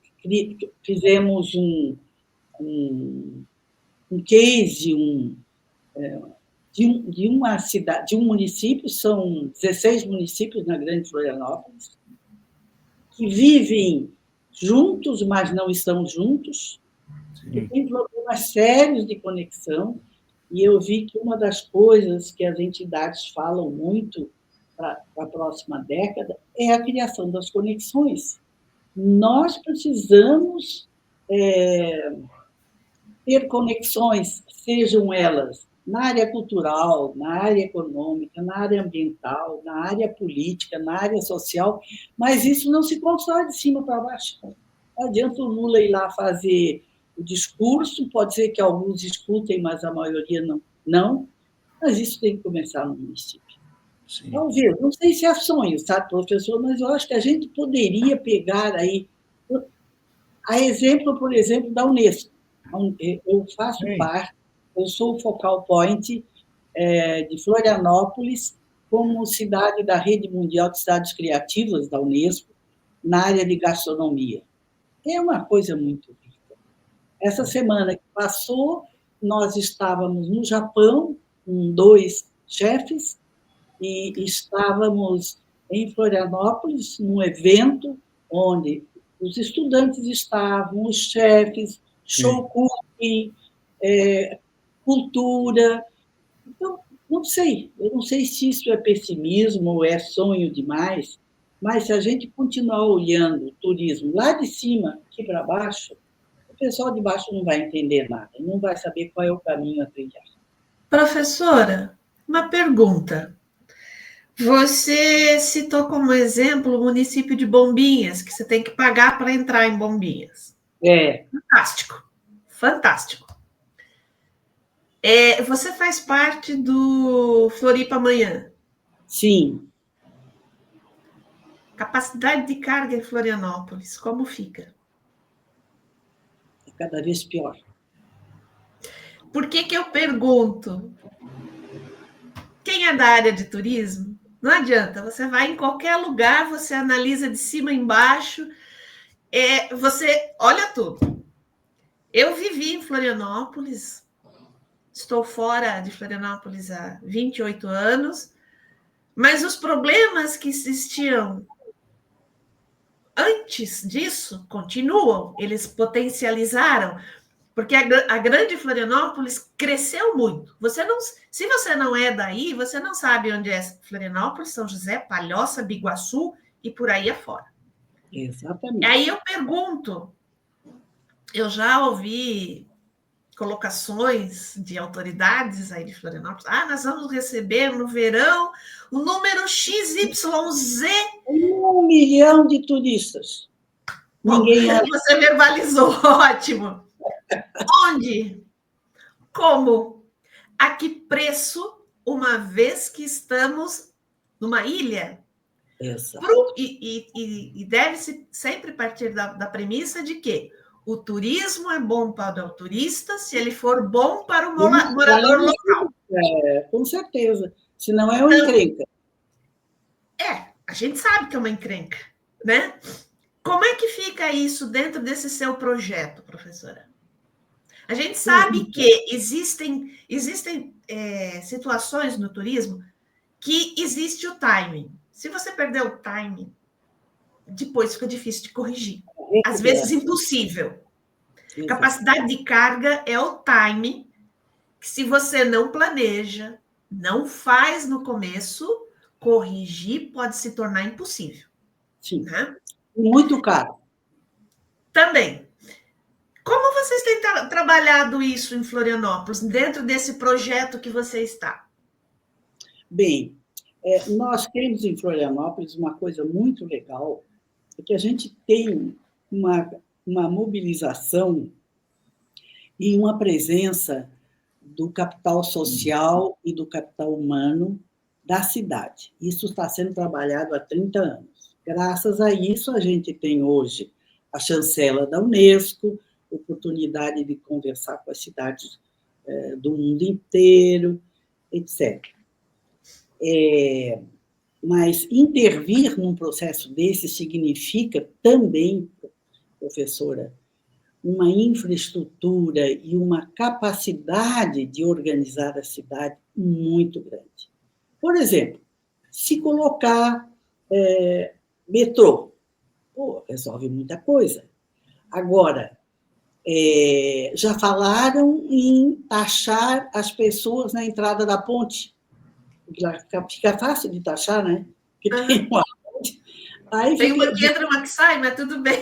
fizemos um case de uma cidade, de um município, são 16 municípios na Grande Florianópolis, que vivem juntos, mas não estão juntos, que têm problemas sérios de conexão, e eu vi que uma das coisas que as entidades falam muito para a próxima década é a criação das conexões. Nós precisamos ter conexões, sejam elas na área cultural, na área econômica, na área ambiental, na área política, na área social, mas isso não se constrói de cima para baixo. Não adianta o Lula ir lá fazer o discurso, pode ser que alguns escutem, mas a maioria não, mas isso tem que começar no município. Sim. Talvez, não sei se é sonho, sabe, professor, mas eu acho que a gente poderia pegar aí, a exemplo, por exemplo, da Unesco. Eu faço parte, eu sou o focal point de Florianópolis como cidade da Rede Mundial de Cidades Criativas da Unesco, na área de gastronomia. É uma coisa muito rica. Essa semana que passou, nós estávamos no Japão, com 2 chefes, e estávamos em Florianópolis, num evento onde os estudantes estavam, os chefes, show cooking, cultura. Então, eu não sei se isso é pessimismo ou é sonho demais, mas se a gente continuar olhando o turismo lá de cima, aqui para baixo, o pessoal de baixo não vai entender nada, não vai saber qual é o caminho a trilhar. Professora, uma pergunta. Você citou como exemplo o município de Bombinhas, que você tem que pagar para entrar em Bombinhas. Fantástico, fantástico. Você faz parte do Floripa Amanhã? Sim. Capacidade de carga em Florianópolis, como fica? A cada vez pior. Por que eu pergunto? Quem é da área de turismo, não adianta, você vai em qualquer lugar, você analisa de cima a embaixo, você olha tudo. Eu vivi em Florianópolis, estou fora de Florianópolis há 28 anos, mas os problemas que existiam antes disso continuam, eles potencializaram, porque a grande Florianópolis cresceu muito. Se você não é daí, você não sabe onde é Florianópolis, São José, Palhoça, Biguaçu e por aí afora. Exatamente. Aí eu pergunto, eu já ouvi colocações de autoridades aí de Florianópolis, nós vamos receber no verão o número XYZ. 1 milhão de turistas. Bom, você verbalizou, ótimo. Onde? Como? A que preço, uma vez que estamos numa ilha? Exato. E deve-se sempre partir da premissa de que o turismo é bom para o turista se ele for bom para o morador local. Com certeza. Senão é uma encrenca. A gente sabe que é uma encrenca, né? Como é que fica isso dentro desse seu projeto, professora? A gente sabe que existem situações no turismo que existe o timing. Se você perder o timing, depois fica difícil de corrigir. Às vezes impossível. Exato. Capacidade de carga é o timing que, se você não planeja, não faz no começo, corrigir pode se tornar impossível. Sim. Né? Muito caro. Também. Como vocês têm trabalhado isso em Florianópolis, dentro desse projeto que você está? Bem, nós temos em Florianópolis uma coisa muito legal, é que a gente tem uma mobilização e uma presença do capital social e do capital humano da cidade. Isso está sendo trabalhado há 30 anos. Graças a isso, a gente tem hoje a chancela da Unesco, oportunidade de conversar com as cidades do mundo inteiro, etc. Mas intervir num processo desse significa também, professora, uma infraestrutura e uma capacidade de organizar a cidade muito grande. Por exemplo, se colocar metrô, resolve muita coisa. Agora, já falaram em taxar as pessoas na entrada da ponte. Fica fácil de taxar, né? Porque tem uma ponte. Aí tem uma que entra, uma que sai, mas tudo bem.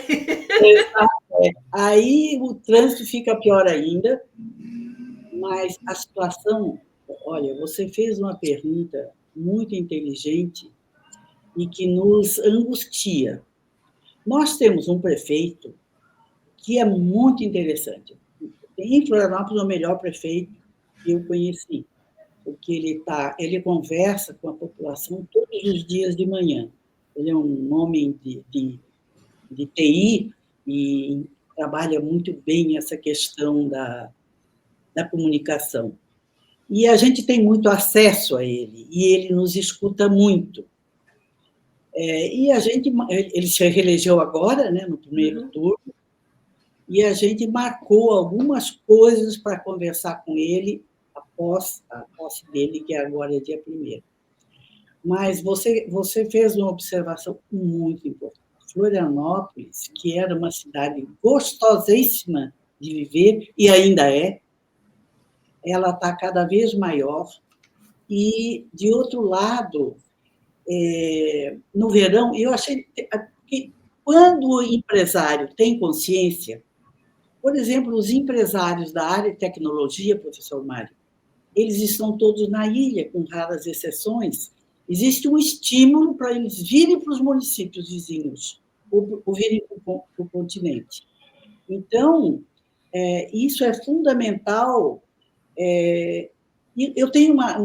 Aí o trânsito fica pior ainda, mas a situação... Olha, você fez uma pergunta muito inteligente e que nos angustia. Nós temos um prefeito que é muito interessante. Em Florianópolis, o melhor prefeito que eu conheci, porque ele conversa com a população todos os dias de manhã. Ele é um homem de TI e trabalha muito bem essa questão da comunicação. E a gente tem muito acesso a ele, e ele nos escuta muito. E ele se reelegeu agora, né, no primeiro turno, e a gente marcou algumas coisas para conversar com ele após a posse dele, que agora é dia 1º. Mas você fez uma observação muito importante. Florianópolis, que era uma cidade gostosíssima de viver, e ainda ela está cada vez maior. E, de outro lado, no verão, eu achei que quando o empresário tem consciência, por exemplo, os empresários da área de tecnologia, professor Mário, eles estão todos na ilha, com raras exceções. Existe um estímulo para eles virem para os municípios vizinhos, ou virem para o continente. Então, isso é fundamental. Eu tenho uma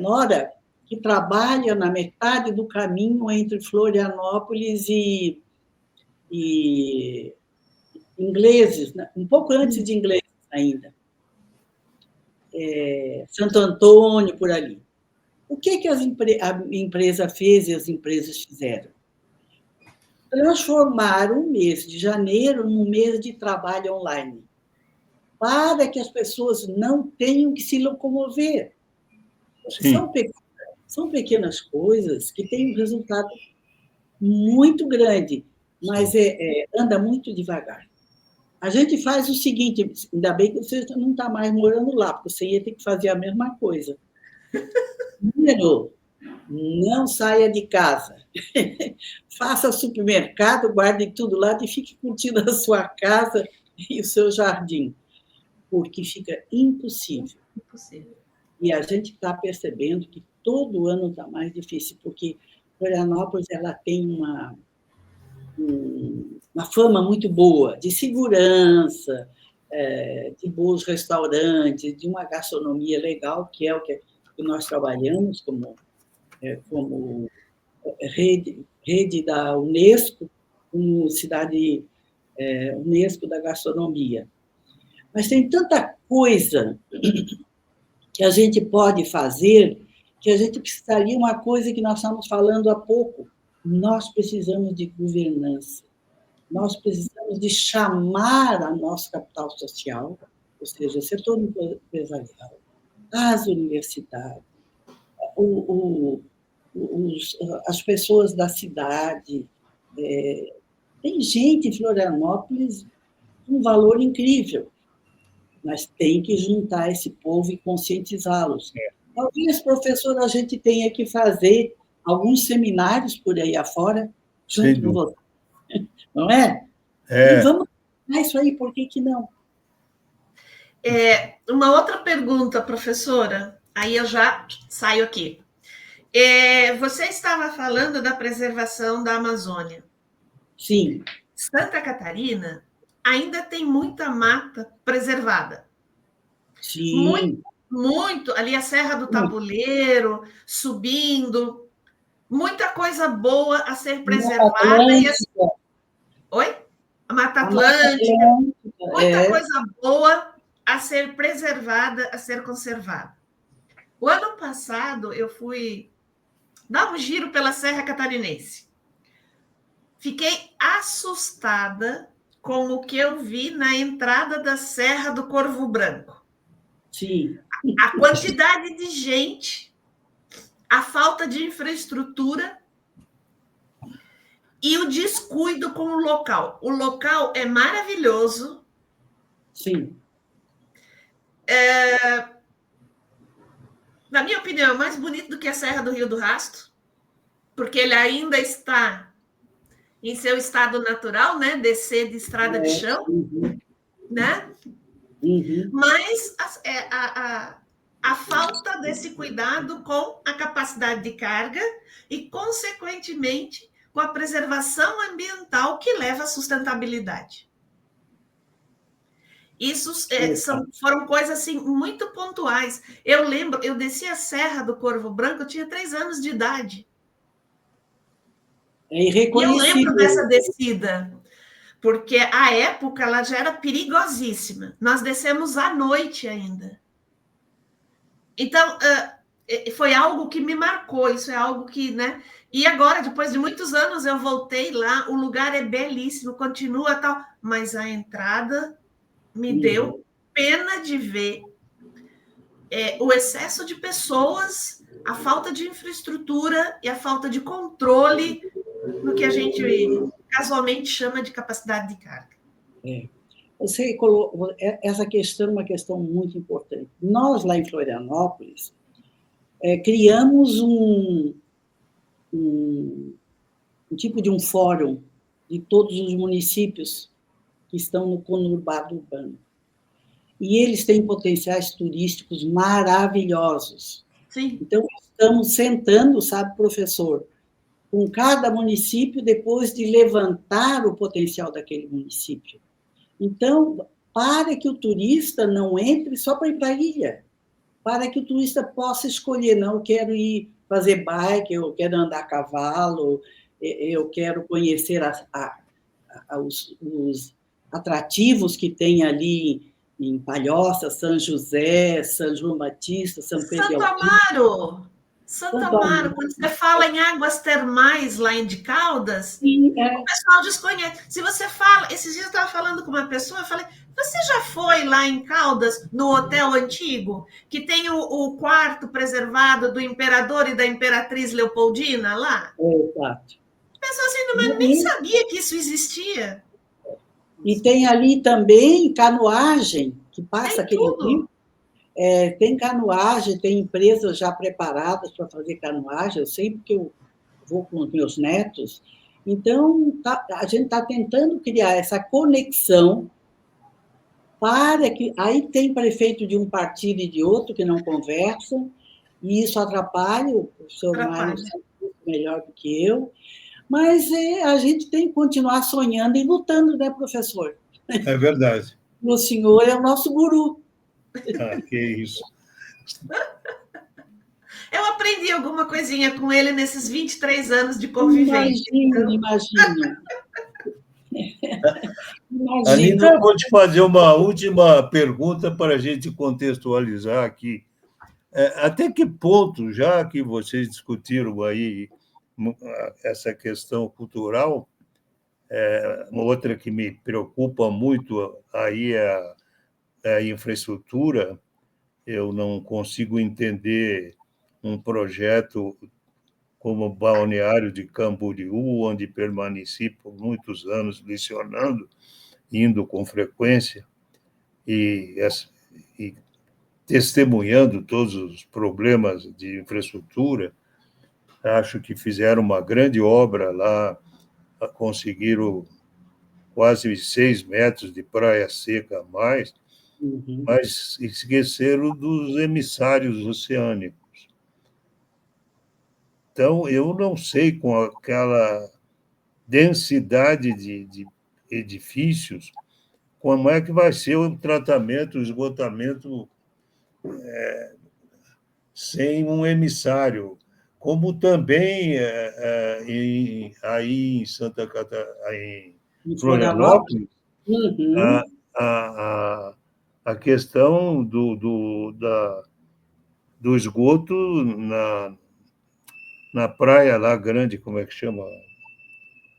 nora que trabalha na metade do caminho entre Florianópolis e ingleses, né? Um pouco antes de ingleses ainda. Santo Antônio, por ali. O que a empresa fez e as empresas fizeram? Transformaram o mês de janeiro num mês de trabalho online, para que as pessoas não tenham que se locomover. São pequenas coisas que têm um resultado muito grande, mas anda muito devagar. A gente faz o seguinte, ainda bem que você não está mais morando lá, porque você ia ter que fazer a mesma coisa. Primeiro, não saia de casa. Faça supermercado, guarde tudo lá e fique curtindo a sua casa e o seu jardim, porque fica impossível. E a gente está percebendo que todo ano está mais difícil, porque Florianópolis ela tem uma fama muito boa de segurança, de bons restaurantes, de uma gastronomia legal, que é o que nós trabalhamos como rede da Unesco, como cidade Unesco da gastronomia. Mas tem tanta coisa que a gente pode fazer que a gente precisaria uma coisa que nós estamos falando há pouco. Nós precisamos de governança. Nós precisamos de chamar a nosso capital social, ou seja, o setor empresarial, as universidades, as pessoas da cidade. Tem gente em Florianópolis com um valor incrível, mas tem que juntar esse povo e conscientizá-los. Talvez, professor, a gente tenha que fazer alguns seminários por aí afora, junto com você. Não é? E vamos fazer isso aí, por que não? Uma outra pergunta, professora, aí eu já saio aqui. Você estava falando da preservação da Amazônia. Sim. Santa Catarina ainda tem muita mata preservada. Sim. Muito. Ali a Serra do Tabuleiro, subindo. Muita coisa boa a ser preservada. Oi? A Mata Atlântica. Muita coisa boa a ser preservada, a ser conservada. O ano passado, eu fui dar um giro pela Serra Catarinense. Fiquei assustada com o que eu vi na entrada da Serra do Corvo Branco. Sim. A quantidade de gente, a falta de infraestrutura e o descuido com o local. O local é maravilhoso. Sim. Na minha opinião, é mais bonito do que a Serra do Rio do Rastro, porque ele ainda está em seu estado natural, né? Descer de estrada de chão, né? Mas a falta desse cuidado com a capacidade de carga e, consequentemente, com a preservação ambiental que leva à sustentabilidade. Isso foram coisas assim, muito pontuais. Eu lembro, eu desci a Serra do Corvo Branco, eu tinha 3 anos de idade. É irreconhecível. E eu lembro dessa descida, porque à época ela já era perigosíssima. Nós descemos à noite ainda. Então, foi algo que me marcou, isso é algo que, né? E agora, depois de muitos anos, eu voltei lá, o lugar é belíssimo, continua tal, mas a entrada me deu pena de ver o excesso de pessoas, a falta de infraestrutura e a falta de controle no que a gente casualmente chama de capacidade de carga. Você colocou, essa questão é uma questão muito importante. Nós, lá em Florianópolis, criamos um tipo de um fórum de todos os municípios que estão no conurbado urbano. E eles têm potenciais turísticos maravilhosos. Sim. Então, estamos sentando, sabe, professor, com cada município, depois de levantar o potencial daquele município. Então, para que o turista não entre só para ir para a ilha, para que o turista possa escolher, não, eu quero ir fazer bike, eu quero andar a cavalo, eu quero conhecer atrativos que tem ali em Palhoça, São José, São João Batista, São Pedro de Santo Alpina. Amaro! Santo Santo Amaro, Amaro. quando você fala em águas termais lá em de Caldas, Sim, o pessoal desconhece. Se você fala, esses dias eu estava falando com uma pessoa, eu falei, você já foi lá em Caldas, no hotel antigo, que tem o quarto preservado do imperador e da imperatriz Leopoldina lá? exato. A pessoa assim, mas nem sabia que isso existia. E tem ali também canoagem, que passa Tem aquele rio. tudo. Tem canoagem, tem empresas já preparadas para fazer canoagem, eu sei porque eu vou com os meus netos. Então, a gente está tentando criar essa conexão para que... Aí tem prefeito de um partido e de outro que não conversam, e isso atrapalha, o professor Mário sabe melhor do que eu, mas a gente tem que continuar sonhando e lutando, né, professor? É verdade. O senhor é o nosso guru. Ah, que isso. Eu aprendi alguma coisinha com ele nesses 23 anos de convivência. Imagino. Anita, eu vou te fazer uma última pergunta para a gente contextualizar aqui. Até que ponto, já que vocês discutiram aí essa questão cultural, uma outra que me preocupa muito aí é a infraestrutura. Eu não consigo entender um projeto como o Balneário de Camboriú, onde permaneci por muitos anos lecionando, indo com frequência e testemunhando todos os problemas de infraestrutura. Acho que fizeram uma grande obra lá, conseguiram quase 6 metros de praia seca a mais, mas esqueceram dos emissários oceânicos. Então, eu não sei, com aquela densidade de edifícios, como é que vai ser o tratamento, o esgotamento sem um emissário, como também aí em Santa Catarina, em Florianópolis, a, a, a questão do esgoto na praia lá grande, como é que chama?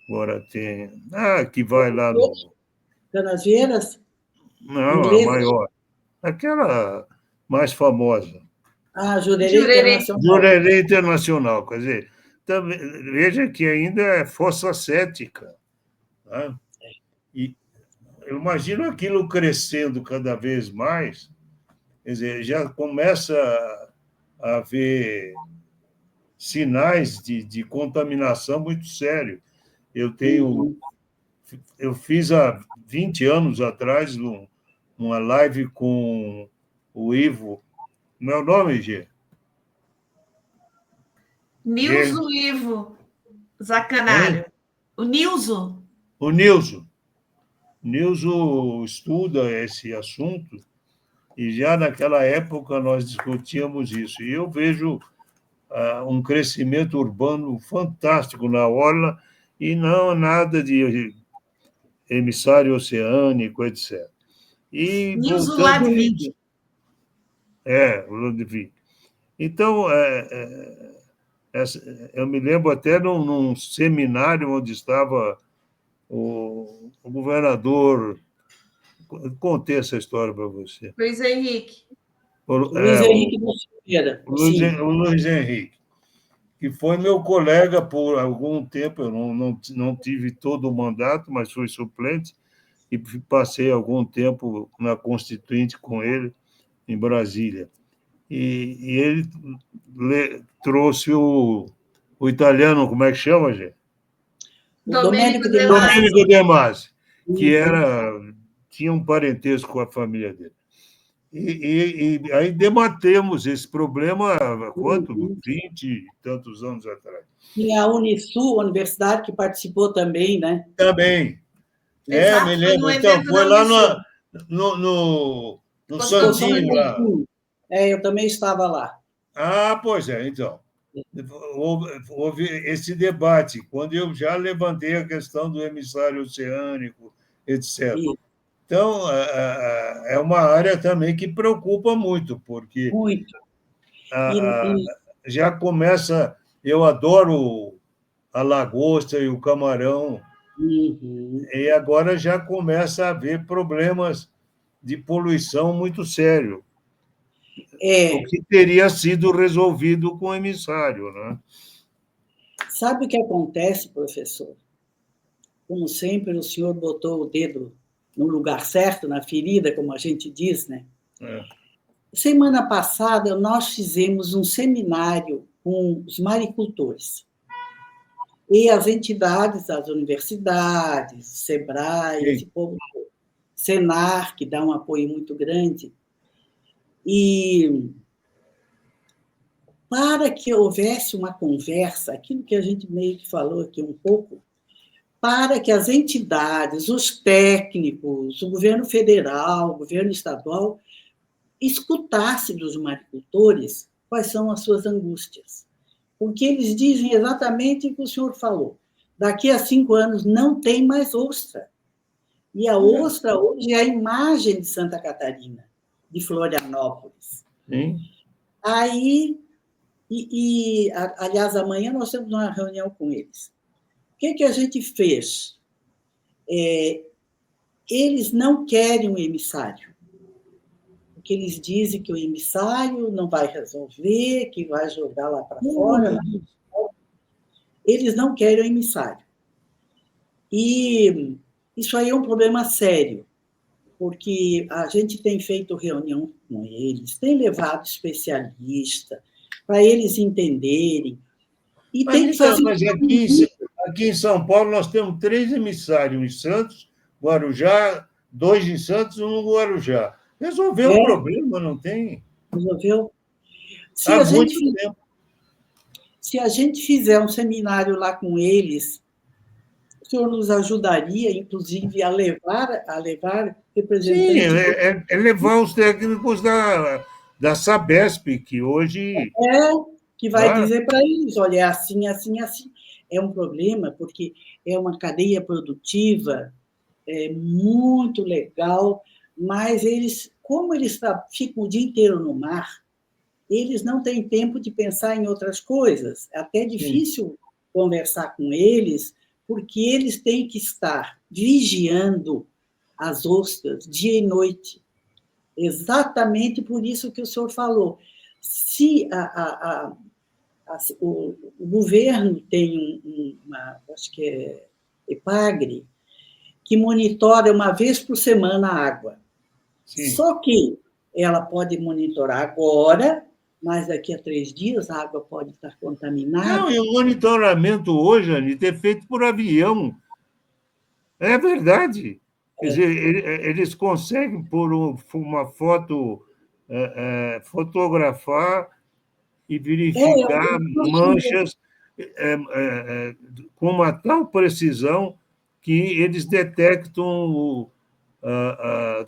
Agora tem. Que vai lá no. Canasvieiras? Não, a Inglesa? maior. Aquela mais famosa. Jurerê Jurerê. Internacional. Jurerê Internacional, quer dizer, também, veja que ainda é fossa cética. Né? E eu imagino aquilo crescendo cada vez mais, quer dizer, já começa a haver sinais de contaminação muito sério. Eu fiz há 20 anos atrás uma live com o Ivo. Meu nome, Gê? Nilson Ivo Zacanário. O Nilson. O Nilson. Nilson estuda esse assunto e já naquela época nós discutíamos isso. E eu vejo um crescimento urbano fantástico na orla e não nada de emissário oceânico, etc. E Nilson voltando... Ladvik. O Ludwig. Então, eu me lembro até num seminário onde estava o governador. Contei essa história para você. Luiz Henrique. Luiz Henrique da Silveira. O Luiz Henrique, que foi meu colega por algum tempo. Eu não tive todo o mandato, mas fui suplente e passei algum tempo na Constituinte com ele, em Brasília. E ele trouxe o italiano, como é que chama, gente? Domênico De Masi, que tinha um parentesco com a família dele. E aí debatemos esse problema há quanto? 20 e tantos anos atrás. E a Unisul, a universidade que participou também, né? Também. Exato, me lembro. Então, foi lá no Sandinho lá. Eu também estava lá. Pois é, então. Houve esse debate, quando eu já levantei a questão do emissário oceânico, etc. Isso, Então, é uma área também que preocupa muito, porque muito. E, a- a- e, já começa. Eu adoro a lagosta e o camarão, uhum. e agora já começa a haver problemas de poluição muito sério, o É, que teria sido resolvido com o emissário, né? sabe o que acontece, professor? Como sempre, o senhor botou o dedo no lugar certo, na ferida, como a gente diz, né? É. Semana passada, nós fizemos um seminário com os maricultores e as entidades, as universidades, SEBRAE, esse Sim. povo, Senar, que dá um apoio muito grande. E para que houvesse uma conversa, aquilo que a gente meio que falou aqui um pouco, para que as entidades, os técnicos, o governo federal, o governo estadual, escutassem dos maricultores quais são as suas angústias. Porque eles dizem exatamente o que o senhor falou. Daqui a 5 anos não tem mais ostra. E a ostra hoje é a imagem de Santa Catarina, de Florianópolis. Sim. Aí, aliás, amanhã nós temos uma reunião com eles. O que a gente fez? Eles não querem um emissário, porque eles dizem que o emissário não vai resolver, que vai jogar lá para fora. Eles não querem o emissário. E isso aí é um problema sério, porque a gente tem feito reunião com eles, tem levado especialista para eles entenderem, e Mas, tem que então, fazer. mas aqui em São Paulo nós temos 3 emissários em Santos, Guarujá, 2 em Santos e 1 no Guarujá. Resolveu o É, problema, não tem? resolveu? Se Há a gente, muito tempo. se a gente fizer um seminário lá com eles, o senhor nos ajudaria, inclusive, a levar Sim, representantes do é levar os técnicos da Sabesp, que hoje. que vai Claro, dizer para eles, olha, é assim, assim, assim. É um problema, porque é uma cadeia produtiva muito legal, mas eles, como eles ficam o dia inteiro no mar, eles não têm tempo de pensar em outras coisas. É até sim. difícil conversar com eles, porque eles têm que estar vigiando as ostras dia e noite. Exatamente por isso que o senhor falou. Se o governo tem acho que é EPAGRE, que monitora uma vez por semana a água. Sim. Só que ela pode monitorar agora, mas daqui a 3 dias a água pode estar Não, e contaminada. o monitoramento hoje, Anitta, é feito por avião. É verdade. Quer dizer, eles conseguem, por uma foto, fotografar e verificar Eu tive, manchas com uma tal precisão que eles detectam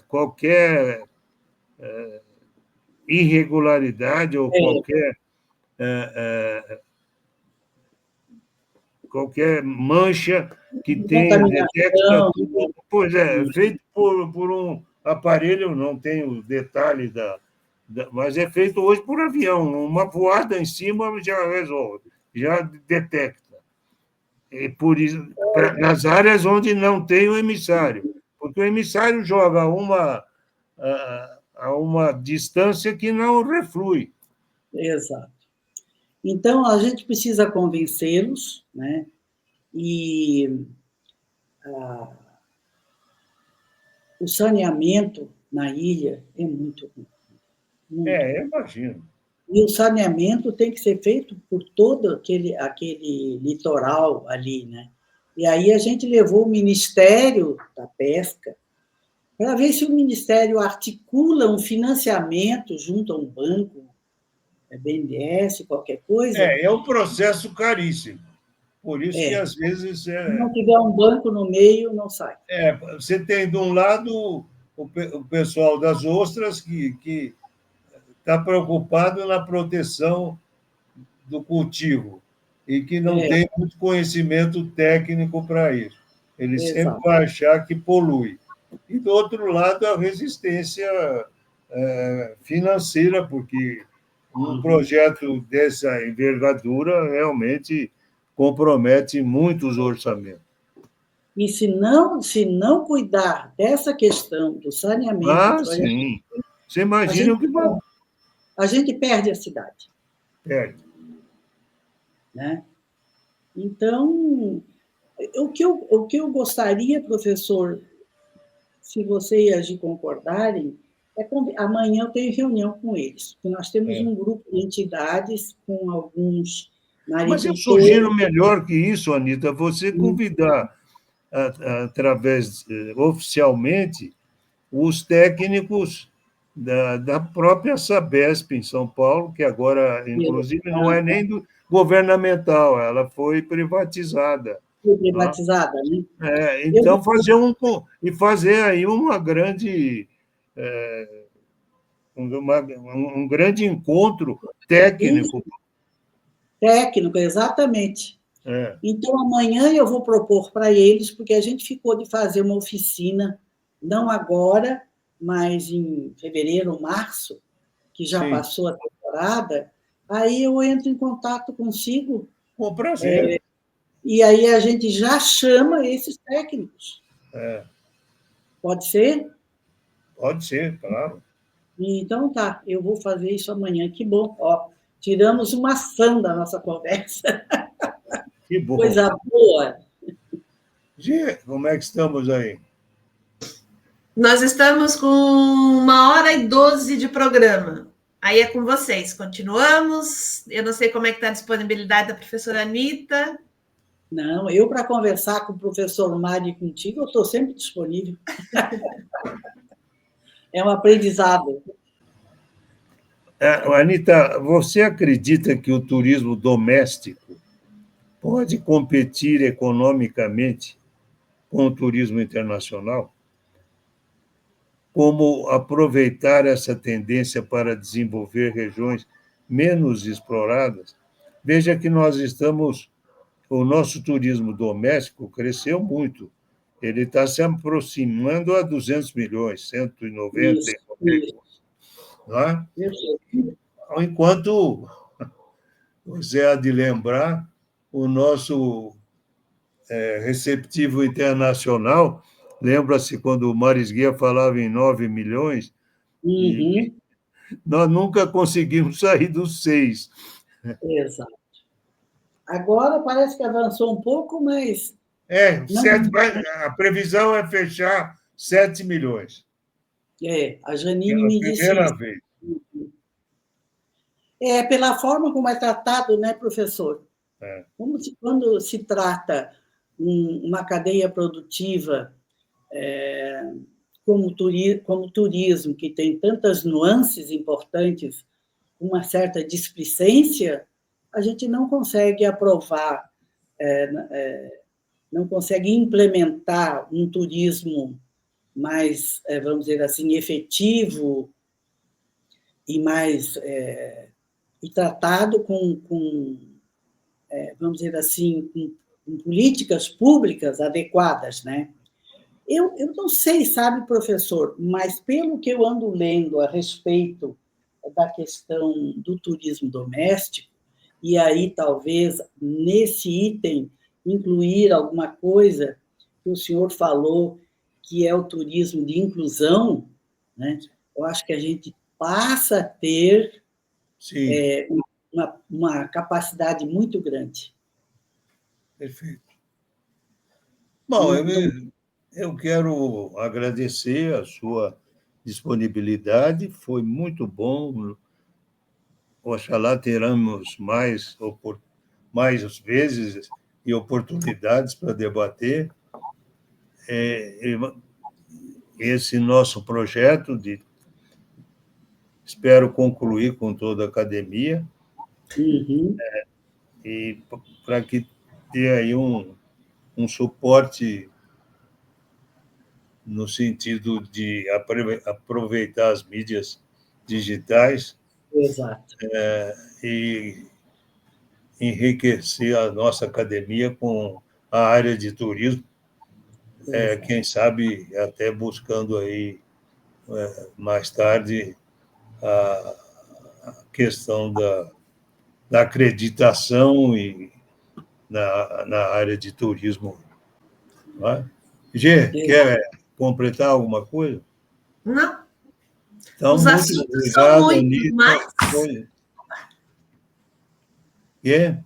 qualquer irregularidade ou qualquer mancha que tem, detecta contaminação. tudo. Pois é, feito por um aparelho, não tem o detalhe mas é feito hoje por avião. Uma voada em cima já resolve, já detecta. E por isso, nas áreas onde não tem o emissário, porque o emissário joga a uma distância que não reflui. Exato. Então, a gente precisa convencê-los, né? E o saneamento na ilha é muito ruim, muito ruim. Eu imagino. E o saneamento tem que ser feito por todo aquele litoral ali, né? E aí a gente levou o Ministério da Pesca para ver se o Ministério articula um financiamento junto a um banco, BNDES, qualquer coisa. É um processo caríssimo. Por isso que, É, às vezes, se não tiver um banco no meio, não sai. você tem, de um lado, o pessoal das ostras, que está preocupado na proteção do cultivo e que não É, tem muito conhecimento técnico para isso. Ele sempre Exato. vai achar que polui. E, do outro lado, a resistência financeira, porque um projeto dessa envergadura realmente compromete muitos orçamentos. E se não cuidar dessa questão do saneamento, Ah, sim. Você a imagina o gente, que vai. a gente perde a cidade. Perde. Né? Então, o que eu gostaria, professor, se vocês concordarem, amanhã eu tenho reunião com eles, porque nós temos É. um grupo de entidades com alguns Mas eu maricultores. sugiro melhor que isso, Anita, você convidar, através, oficialmente, os técnicos da própria Sabesp em São Paulo, que agora, inclusive, não é nem governamental, ela foi privatizada. Foi Tá? privatizada, né? Então, fazer aí uma grande, um grande encontro técnico. Técnico, exatamente. É, Então, amanhã eu vou propor para eles, porque a gente ficou de fazer uma oficina, não agora, mas em fevereiro ou março, que já sim, passou a temporada, aí eu entro em contato consigo, com prazer. e aí a gente já chama esses técnicos. É, Pode ser? pode ser, claro. Então tá, eu vou fazer isso amanhã. Que bom, ó, tiramos uma ação da nossa conversa. Que bom. Coisa boa. Gê, como é que estamos aí? Nós estamos com 1h12 de programa. Aí é com vocês. Continuamos. Eu não sei como é que está a disponibilidade da professora Anita. Não, eu, para conversar com o professor Mário e contigo, eu estou sempre disponível. É um aprendizado. Anita, você acredita que o turismo doméstico pode competir economicamente com o turismo internacional? Como aproveitar essa tendência para desenvolver regiões menos exploradas? Veja que o nosso turismo doméstico cresceu muito. Ele está se aproximando a 200 milhões, 190 Isso, e qualquer isso. coisa. Não é? Perfeito. Enquanto você há de lembrar, o nosso receptivo internacional, lembra-se quando o Maris Guia falava em 9 milhões, e Uhum, nós nunca conseguimos sair dos 6. exato. Agora parece que avançou um pouco, mas não. A previsão é fechar 7 milhões. A Janine Pela me disse primeira isso. vez. Pela forma como é tratado, né, professor? É, Quando se trata uma cadeia produtiva como turismo, que tem tantas nuances importantes, uma certa displicência, a gente não consegue aprovar, não consegue implementar um turismo mais, vamos dizer assim, efetivo e mais e tratado vamos dizer assim, com políticas públicas adequadas, né? Eu não sei, sabe, professor, mas pelo que eu ando lendo a respeito da questão do turismo doméstico, e aí talvez nesse item incluir alguma coisa que o senhor falou, que é o turismo de inclusão, né? Eu acho que a gente passa a ter sim, uma capacidade muito grande. perfeito. Bom, Não, não, eu quero agradecer a sua disponibilidade, foi muito bom. Oxalá teremos mais vezes e oportunidades para debater esse nosso projeto. Espero concluir com toda a academia uhum, e para que tenha aí um suporte no sentido de aproveitar as mídias digitais exato. e enriquecer a nossa academia com a área de turismo, quem sabe até buscando aí, mais tarde, a questão da acreditação e na área de turismo. Não é? Gê, quer completar alguma coisa? Não. Então, Os muito assuntos são obrigado, muitos, Anitta. mas...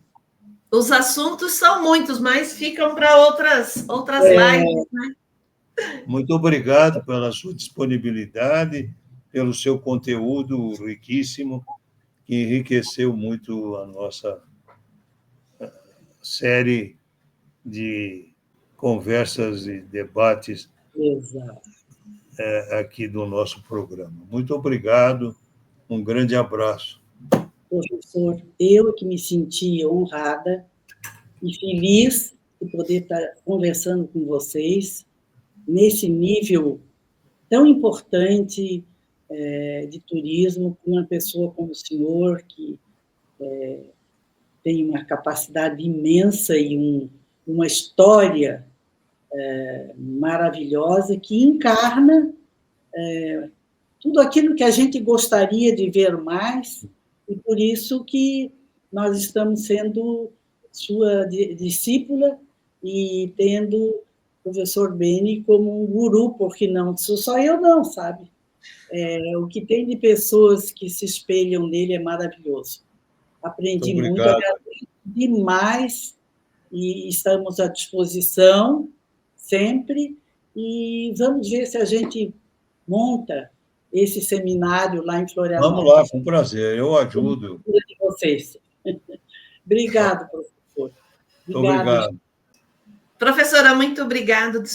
Os assuntos são muitos, mas ficam para outras lives, né? Muito obrigado pela sua disponibilidade, pelo seu conteúdo riquíssimo, que enriqueceu muito a nossa série de conversas e debates aqui do nosso programa. Muito obrigado, um grande abraço. Professor, eu que me senti honrada e feliz de poder estar conversando com vocês nesse nível tão importante de turismo, com uma pessoa como o senhor, que tem uma capacidade imensa e uma história maravilhosa, que encarna tudo aquilo que a gente gostaria de ver mais, e por isso que nós estamos sendo sua discípula e tendo o professor Beni como um guru, porque não sou só eu não, sabe? O que tem de pessoas que se espelham nele é maravilhoso. Aprendi muito, agradeço demais, e estamos à disposição sempre, e vamos ver se a gente monta esse seminário lá em Florianópolis. Vamos lá, com prazer, eu ajudo. De vocês. Obrigado, professor. Obrigado. Professora, muito obrigado de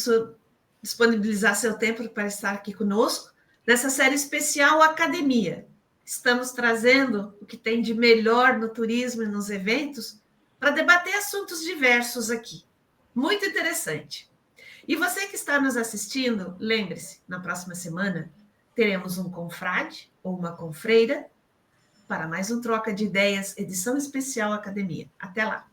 disponibilizar seu tempo para estar aqui conosco nessa série especial Academia. Estamos trazendo o que tem de melhor no turismo e nos eventos para debater assuntos diversos aqui. Muito interessante. E você que está nos assistindo, lembre-se, na próxima semana teremos um confrade ou uma confreira para mais um Troca de Ideias, edição especial Academia. Até lá!